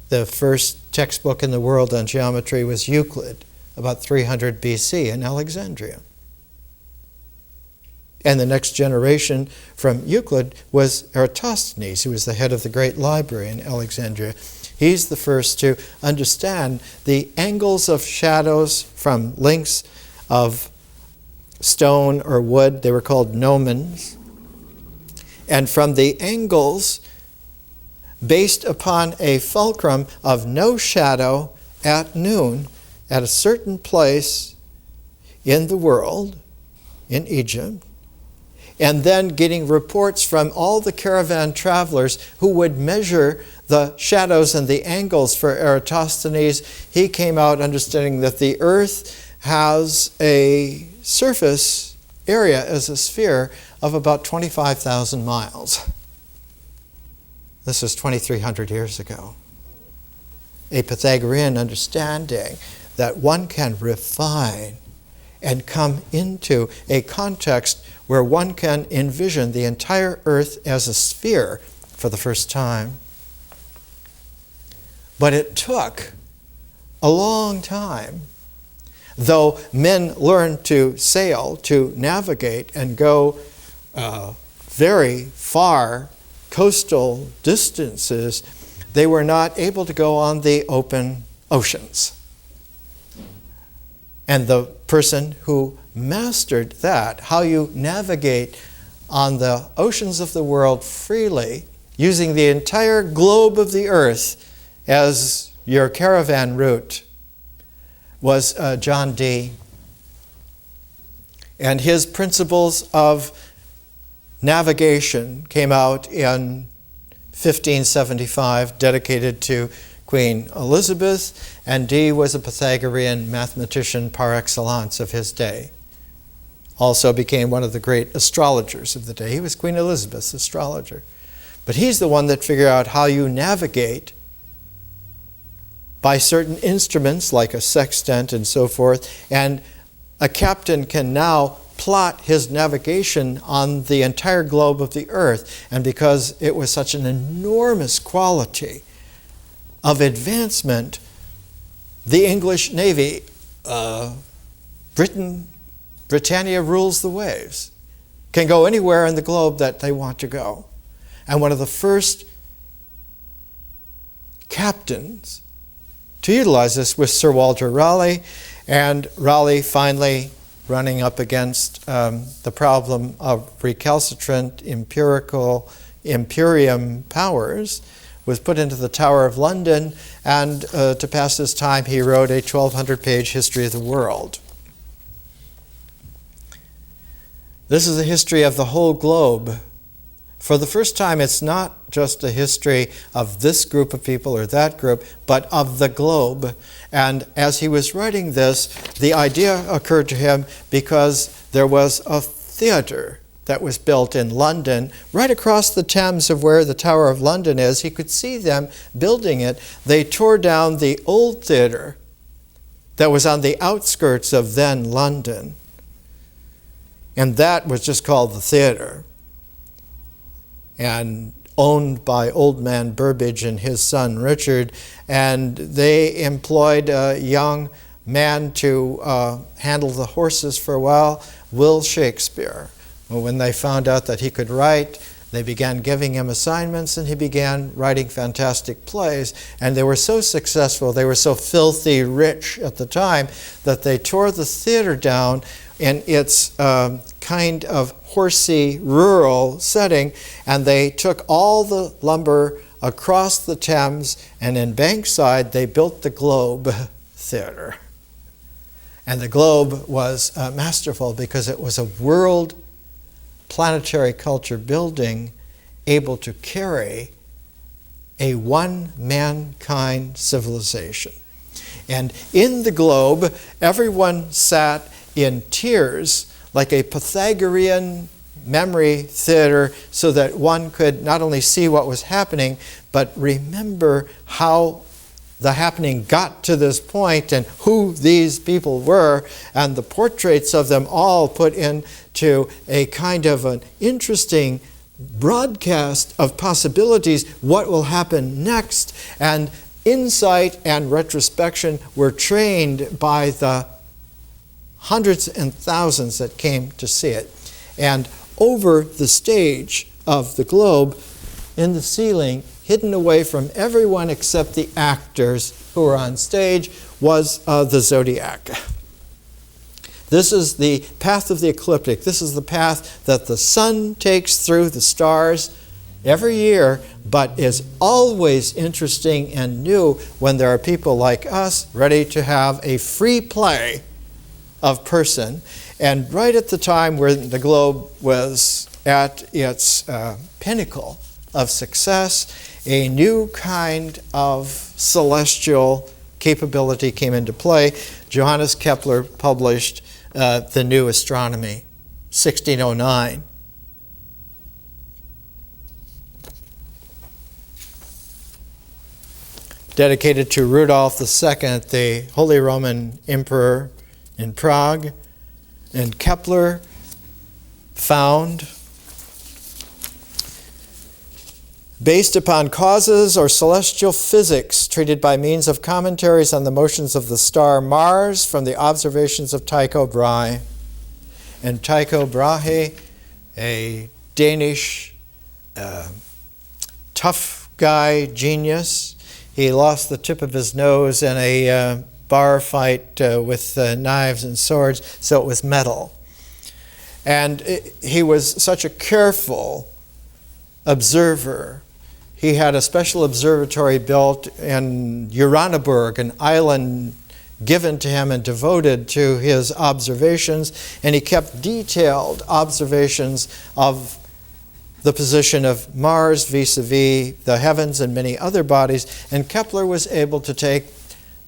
The first textbook in the world on geometry was Euclid, about 300 BC in Alexandria. And the next generation from Euclid was Eratosthenes, who was the head of the great library in Alexandria. He's the first to understand the angles of shadows from lengths of stone or wood. They were called gnomons. And from the angles based upon a fulcrum of no shadow at noon at a certain place in the world, in Egypt, and then getting reports from all the caravan travelers who would measure the shadows and the angles for Eratosthenes. He came out understanding that the earth has a surface area as a sphere of about 25,000 miles. This is 2,300 years ago. A Pythagorean understanding that one can refine and come into a context where one can envision the entire earth as a sphere for the first time. But it took a long time. Though men learned to sail, to navigate, and go very far coastal distances, they were not able to go on the open oceans. And the person who mastered that, how you navigate on the oceans of the world freely, using the entire globe of the earth as your caravan route, was John Dee. And his principles of navigation came out in 1575, dedicated to Queen Elizabeth, and Dee was a Pythagorean mathematician par excellence of his day. Also became one of the great astrologers of the day. He was Queen Elizabeth's astrologer. But he's the one that figured out how you navigate by certain instruments like a sextant and so forth, and a captain can now plot his navigation on the entire globe of the earth. And because it was such an enormous quality of advancement, the English Navy, Britannia rules the waves, can go anywhere in the globe that they want to go. And one of the first captains to utilize this was Sir Walter Raleigh, and Raleigh finally running up against the problem of recalcitrant imperium powers, was put into the Tower of London, and to pass his time he wrote a 1,200-page history of the world. This is a history of the whole globe. For the first time, it's not just a history of this group of people or that group, but of the globe. And as he was writing this, the idea occurred to him because there was a theater that was built in London, right across the Thames of where the Tower of London is. He could see them building it. They tore down the old theater that was on the outskirts of then London. And that was just called the theater, and owned by old man Burbage and his son Richard. And they employed a young man to handle the horses for a while, Will Shakespeare. Well, when they found out that he could write, they began giving him assignments, and he began writing fantastic plays. And they were so successful, they were so filthy rich at the time, that they tore the theater down in its kind of horsey rural setting, and they took all the lumber across the Thames, and in Bankside they built the Globe Theatre. And the Globe was masterful because it was a world planetary culture building able to carry a one-mankind civilization. And in the Globe, everyone sat in tiers like a Pythagorean memory theater, so that one could not only see what was happening, but remember how the happening got to this point and who these people were, and the portraits of them all put into a kind of an interesting broadcast of possibilities, what will happen next. And insight and retrospection were trained by the hundreds and thousands that came to see it. And over the stage of the Globe, in the ceiling, hidden away from everyone except the actors who were on stage, was the zodiac. This is the path of the ecliptic. This is the path that the sun takes through the stars every year, but is always interesting and new when there are people like us ready to have a free play of person. And right at the time where the Globe was at its pinnacle of success, a new kind of celestial capability came into play. Johannes Kepler published The New Astronomy, 1609. Dedicated to Rudolph II, the Holy Roman Emperor in Prague. And Kepler found, based upon causes or celestial physics treated by means of commentaries on the motions of the star Mars from the observations of Tycho Brahe. And Tycho Brahe, a Danish tough guy, genius, he lost the tip of his nose in a bar fight with knives and swords, so it was metal. And he was such a careful observer. He had a special observatory built in Uraniborg, an island given to him and devoted to his observations, and he kept detailed observations of the position of Mars vis-a-vis the heavens and many other bodies, and Kepler was able to take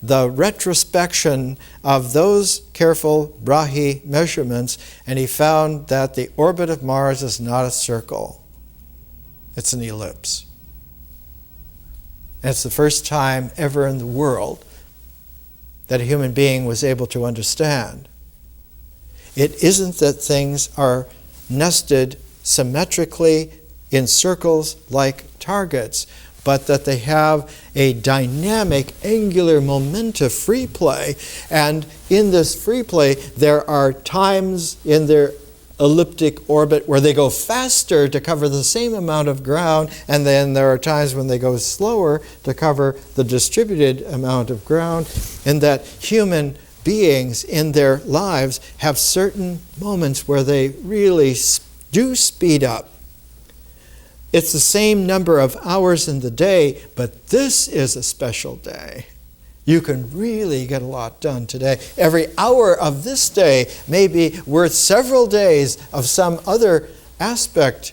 the retrospection of those careful Brahe measurements, and he found that the orbit of Mars is not a circle. It's an ellipse. And it's the first time ever in the world that a human being was able to understand. It isn't that things are nested symmetrically in circles like targets, but that they have a dynamic angular momenta free play. And in this free play, there are times in their elliptic orbit where they go faster to cover the same amount of ground, and then there are times when they go slower to cover the distributed amount of ground, and that human beings in their lives have certain moments where they really do speed up. It's the same number of hours in the day, but this is a special day. You can really get a lot done today. Every hour of this day may be worth several days of some other aspect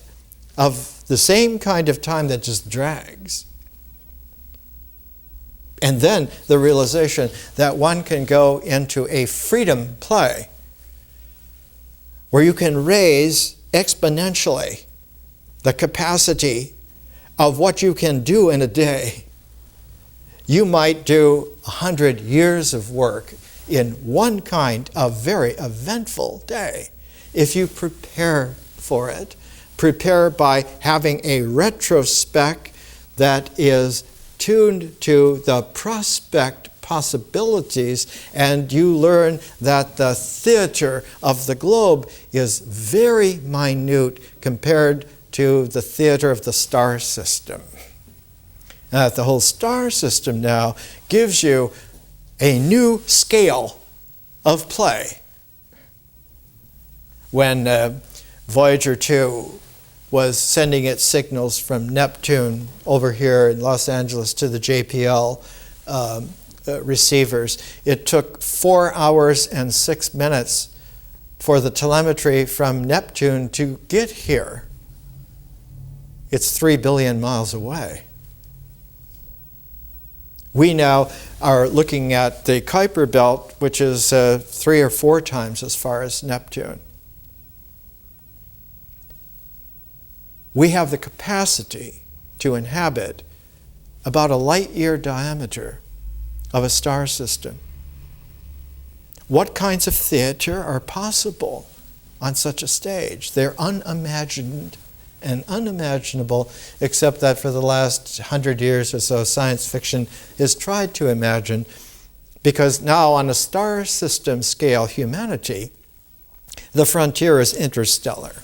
of the same kind of time that just drags. And then the realization that one can go into a freedom play where you can raise exponentially the capacity of what you can do in a day. You might do 100 years of work in one kind of very eventful day if you prepare for it. Prepare by having a retrospect that is tuned to the prospect possibilities, and you learn that the theater of the globe is very minute compared to the theater of the star system. The whole star system now gives you a new scale of play. When Voyager 2 was sending its signals from Neptune over here in Los Angeles to the JPL receivers, it took 4 hours and 6 minutes for the telemetry from Neptune to get here. It's 3 billion miles away. We now are looking at the Kuiper Belt, which is 3 or 4 times as far as Neptune. We have the capacity to inhabit about a light year diameter of a star system. What kinds of theater are possible on such a stage? They're unimagined and unimaginable, except that for the last 100 years or so, science fiction has tried to imagine, because now on a star system scale, humanity, the frontier is interstellar.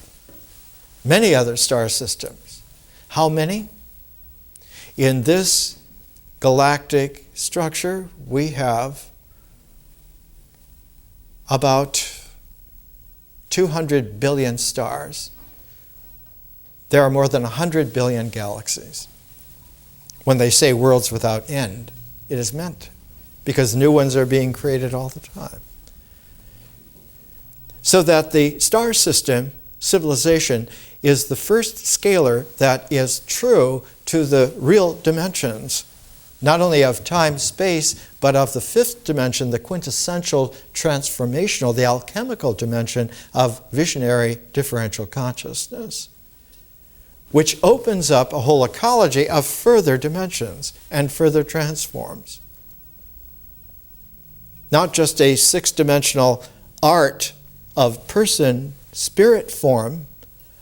Many other star systems. How many? In this galactic structure, we have about 200 billion stars. There are more than 100 billion galaxies. When they say worlds without end, it is meant, because new ones are being created all the time. So that the star system civilization is the first scalar that is true to the real dimensions, not only of time, space, but of the fifth dimension, the quintessential transformational, the alchemical dimension of visionary differential consciousness, which opens up a whole ecology of further dimensions and further transforms. Not just a six-dimensional art of person, spirit form,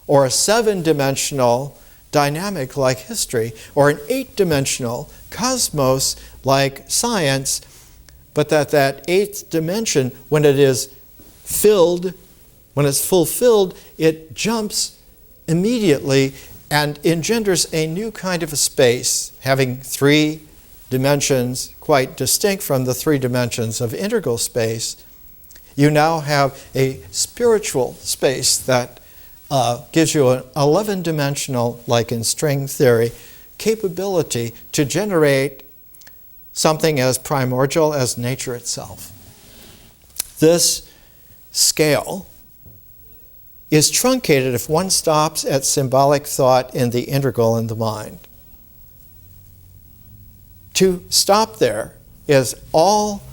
or a seven-dimensional dynamic like history, or an eight-dimensional cosmos like science, but that eighth dimension, when it is filled, when it's fulfilled, it jumps immediately and engenders a new kind of a space, having three dimensions quite distinct from the three dimensions of integral space. You now have a spiritual space that gives you an 11-dimensional, like in string theory, capability to generate something as primordial as nature itself. This scale is truncated if one stops at symbolic thought in the integral in the mind. To stop there is all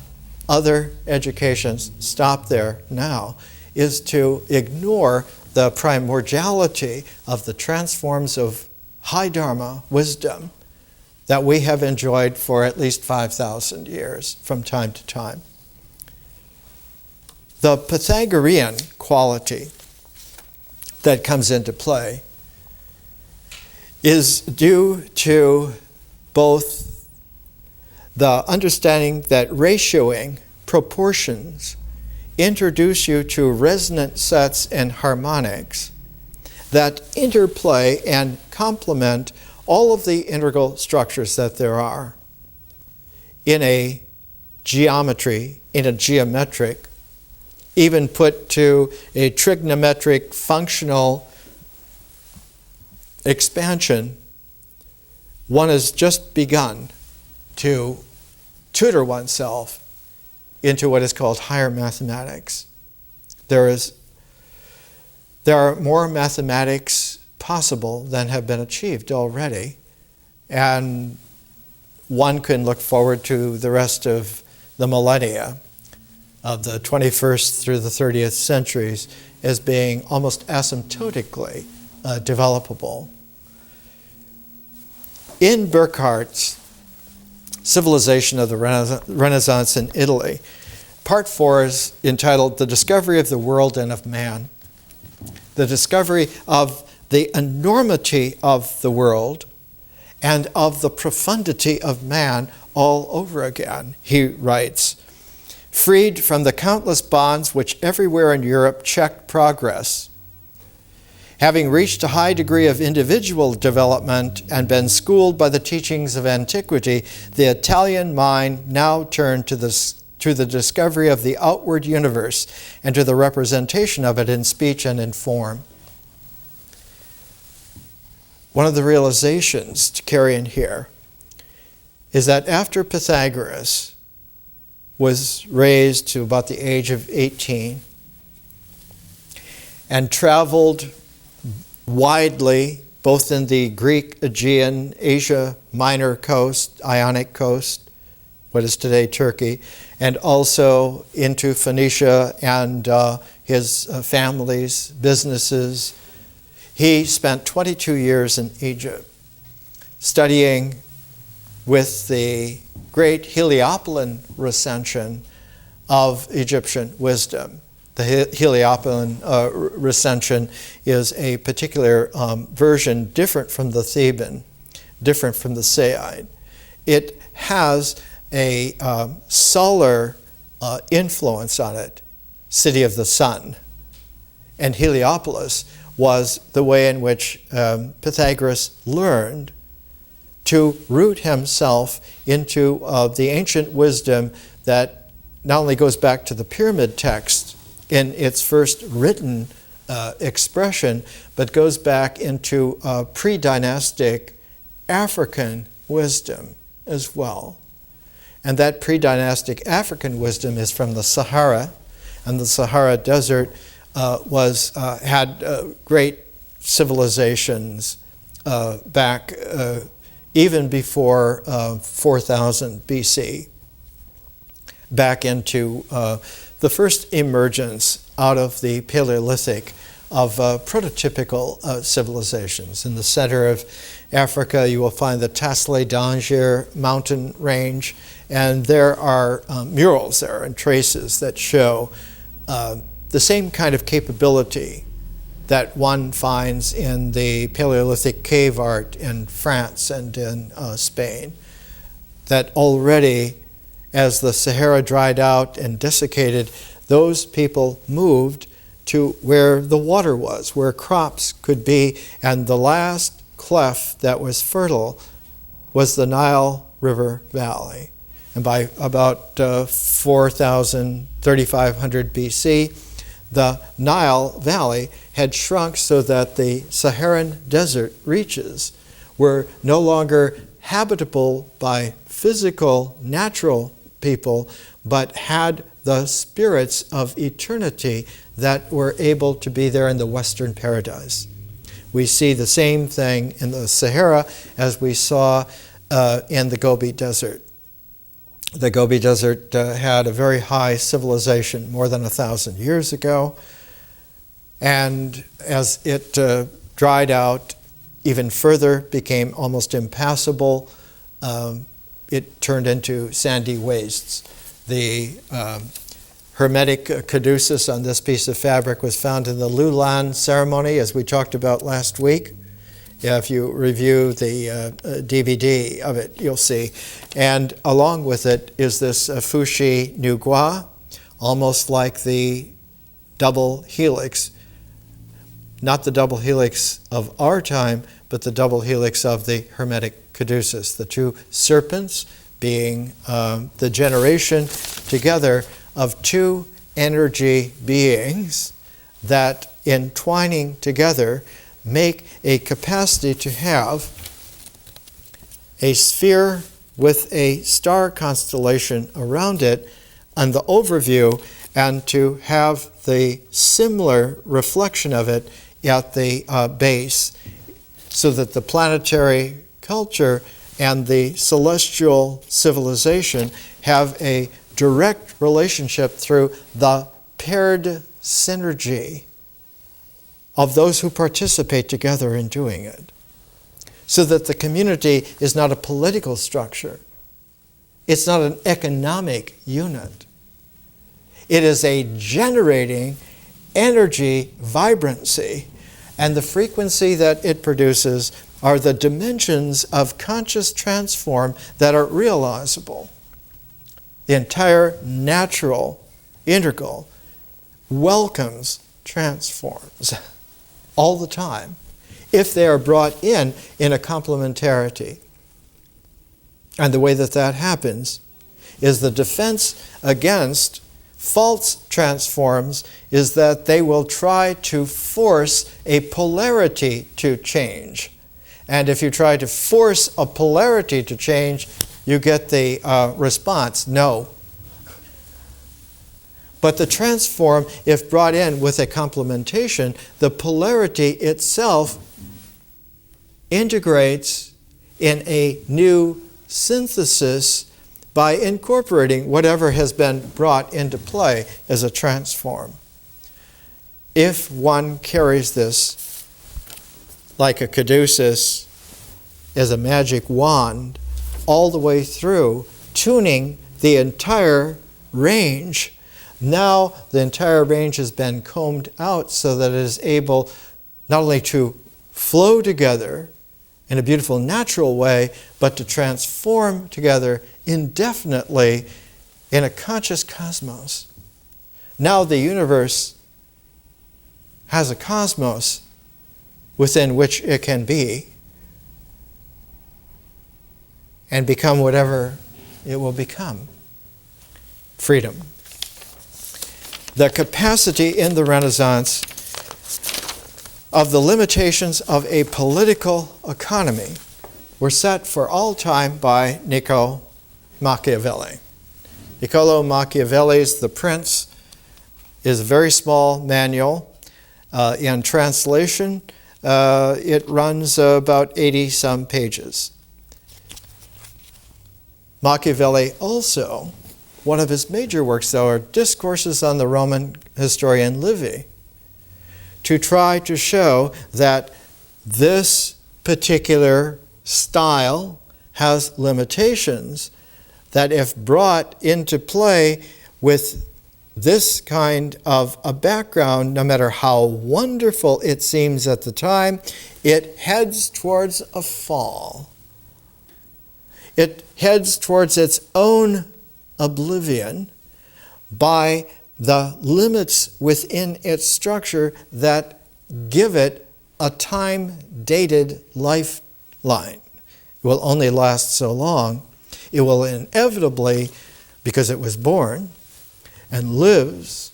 other educations stop there now, is to ignore the primordiality of the transforms of high Dharma wisdom that we have enjoyed for at least 5,000 years from time to time. The Pythagorean quality that comes into play is due to both the understanding that ratioing proportions introduce you to resonant sets and harmonics that interplay and complement all of the integral structures that there are in a geometry, in a geometric, even put to a trigonometric functional expansion. One has just begun to tutor oneself into what is called higher mathematics. There are more mathematics possible than have been achieved already, and one can look forward to the rest of the millennia of the 21st through the 30th centuries as being almost asymptotically developable. In Burckhardt's Civilization of the Renaissance in Italy, Part 4 is entitled The Discovery of the World and of Man. The discovery of the enormity of the world and of the profundity of man all over again. He writes, freed from the countless bonds which everywhere in Europe checked progress, having reached a high degree of individual development and been schooled by the teachings of antiquity, the Italian mind now turned to the discovery of the outward universe and to the representation of it in speech and in form. One of the realizations to carry in here is that after Pythagoras was raised to about the age of 18 and traveled widely, both in the Greek, Aegean, Asia Minor coast, Ionic coast, what is today Turkey, and also into Phoenicia and his family's businesses. He spent 22 years in Egypt studying with the great Heliopolis recension of Egyptian wisdom. The Heliopolis recension is a particular version different from the Theban, different from the Saide. It has a solar influence on it, city of the sun. And Heliopolis was the way in which Pythagoras learned to root himself into the ancient wisdom that not only goes back to the pyramid text in its first written expression, but goes back into pre-dynastic African wisdom as well. And that pre-dynastic African wisdom is from the Sahara, and the Sahara Desert had great civilizations back even before 4000 BC, back into the first emergence out of the Paleolithic of prototypical civilizations. In the center of Africa, you will find the Tassili d'Angers mountain range, and there are murals there and traces that show the same kind of capability that one finds in the Paleolithic cave art in France and in Spain, that already, as the Sahara dried out and desiccated, those people moved to where the water was, where crops could be, and the last cleft that was fertile was the Nile River Valley. And by about 3,500 BC, the Nile Valley had shrunk so that the Saharan desert reaches were no longer habitable by physical, natural people, but had the spirits of eternity that were able to be there in the Western paradise. We see the same thing in the Sahara as we saw in the Gobi Desert. The Gobi Desert had a very high civilization more than 1,000 years ago, and as it dried out even further, became almost impassable, it turned into sandy wastes. The hermetic caduceus on this piece of fabric was found in the Lulan ceremony, as we talked about last week. If you review the DVD of it, you'll see. And along with it is this Fushi Nugua, almost like the double helix. Not the double helix of our time, but the double helix of the hermetic caduceus. The two serpents being the generation together of two energy beings that, entwining together, make a capacity to have a sphere with a star constellation around it on the overview, and to have the similar reflection of it at the base, so that the planetary culture and the celestial civilization have a direct relationship through the paired synergy of those who participate together in doing it. So that the community is not a political structure. It's not an economic unit. It is a generating energy vibrancy, and the frequency that it produces are the dimensions of conscious transform that are realizable. The entire natural integral welcomes transforms all the time if they are brought in a complementarity. And the way that that happens is the defense against false transforms is that they will try to force a polarity to change. And if you try to force a polarity to change, you get the response, no. But the transform, if brought in with a complementation, the polarity itself integrates in a new synthesis by incorporating whatever has been brought into play as a transform. If one carries this like a caduceus as a magic wand all the way through, tuning the entire range, now the entire range has been combed out so that it is able not only to flow together in a beautiful natural way, but to transform together indefinitely in a conscious cosmos. Now the universe has a cosmos within which it can be and become whatever it will become. Freedom. The capacity in the Renaissance of the limitations of a political economy were set for all time by Niccolo Machiavelli. Niccolo Machiavelli's The Prince is a very small manual. In translation, it runs about 80-some pages. Machiavelli also, one of his major works, though, are Discourses on the Roman Historian Livy, to try to show that this particular style has limitations, that if brought into play with this kind of a background, no matter how wonderful it seems at the time, it heads towards a fall. It heads towards its own oblivion by the limits within its structure that give it a time-dated lifeline. It will only last so long. It will inevitably, because it was born and lives,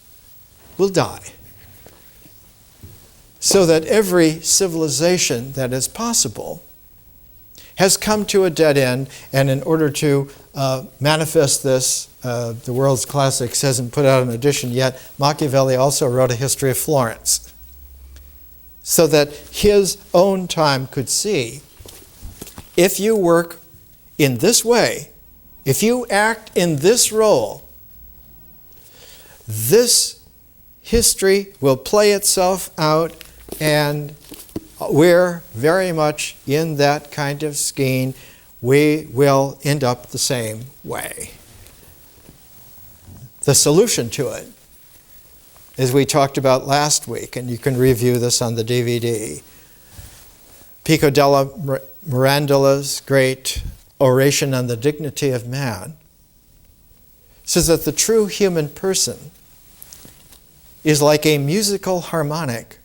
will die. So that every civilization that is possible has come to a dead end, and in order to manifest this, the world's classics hasn't put out an edition yet, Machiavelli also wrote a history of Florence, so that his own time could see, if you work in this way, if you act in this role, this history will play itself out, and we're very much in that kind of scheme. We will end up the same way. The solution to it, as we talked about last week, and you can review this on the DVD, Pico della Mirandola's great oration on the dignity of man says that the true human person is like a musical harmonic,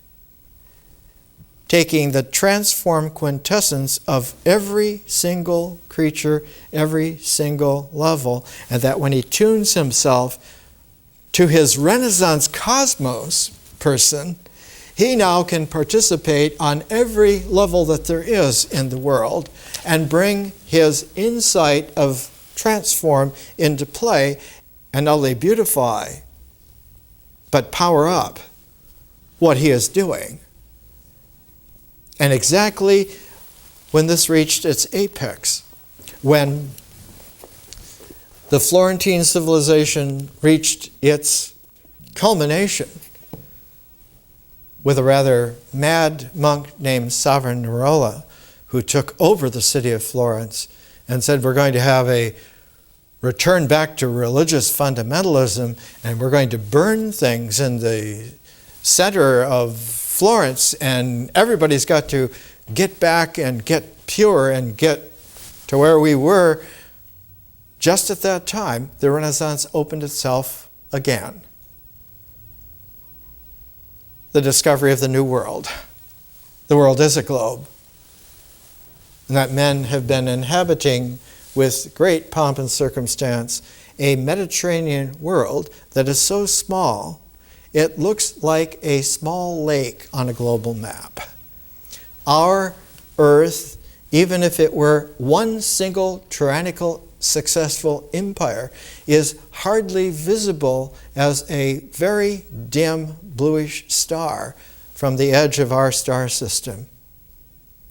taking the transformed quintessence of every single creature, every single level, and that when he tunes himself to his Renaissance cosmos person, he now can participate on every level that there is in the world and bring his insight of transform into play, and not only beautify, but power up what he is doing. And exactly when this reached its apex, when the Florentine civilization reached its culmination with a rather mad monk named Savonarola, who took over the city of Florence and said, we're going to have a return back to religious fundamentalism, and we're going to burn things in the center of Florence, and everybody's got to get back and get pure and get to where we were. Just at that time, the Renaissance opened itself again. The discovery of the New World. The world is a globe, and that men have been inhabiting with great pomp and circumstance a Mediterranean world that is so small it looks like a small lake on a global map. Our Earth, even if it were one single tyrannical successful empire, is hardly visible as a very dim bluish star from the edge of our star system.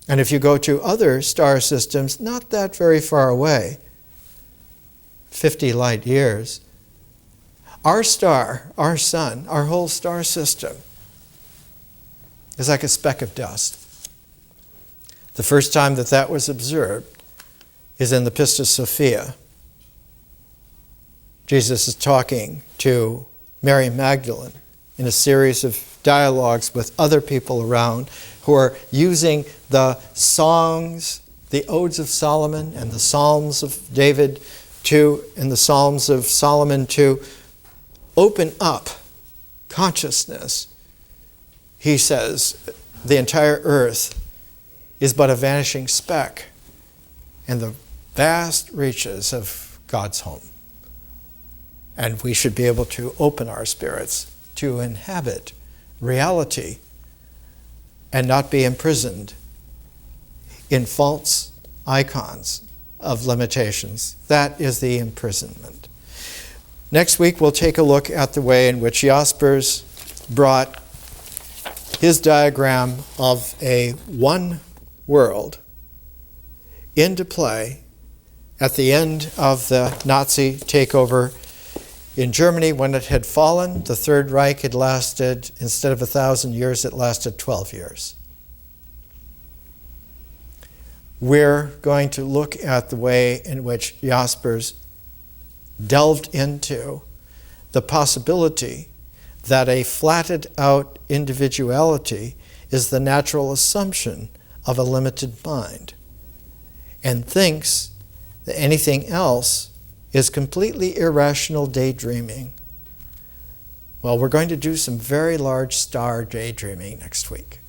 And if you go to other star systems not that very far away, 50 light years, our star, our sun, our whole star system is like a speck of dust. The first time that that was observed is in the Pistis Sophia. Jesus is talking to Mary Magdalene in a series of dialogues with other people around who are using the songs, the Odes of Solomon and the Psalms of David and the Psalms of Solomon to open up consciousness. He says the entire earth is but a vanishing speck in the vast reaches of God's home. And we should be able to open our spirits to inhabit reality and not be imprisoned in false icons of limitations. That is the imprisonment. Next week we'll take a look at the way in which Jaspers brought his diagram of a one world into play at the end of the Nazi takeover in Germany. When it had fallen, the Third Reich had lasted, instead of 1,000 years, it lasted 12 years. We're going to look at the way in which Jaspers delved into the possibility that a flattened out individuality is the natural assumption of a limited mind, and thinks that anything else is completely irrational daydreaming. Well, we're going to do some very large star daydreaming next week.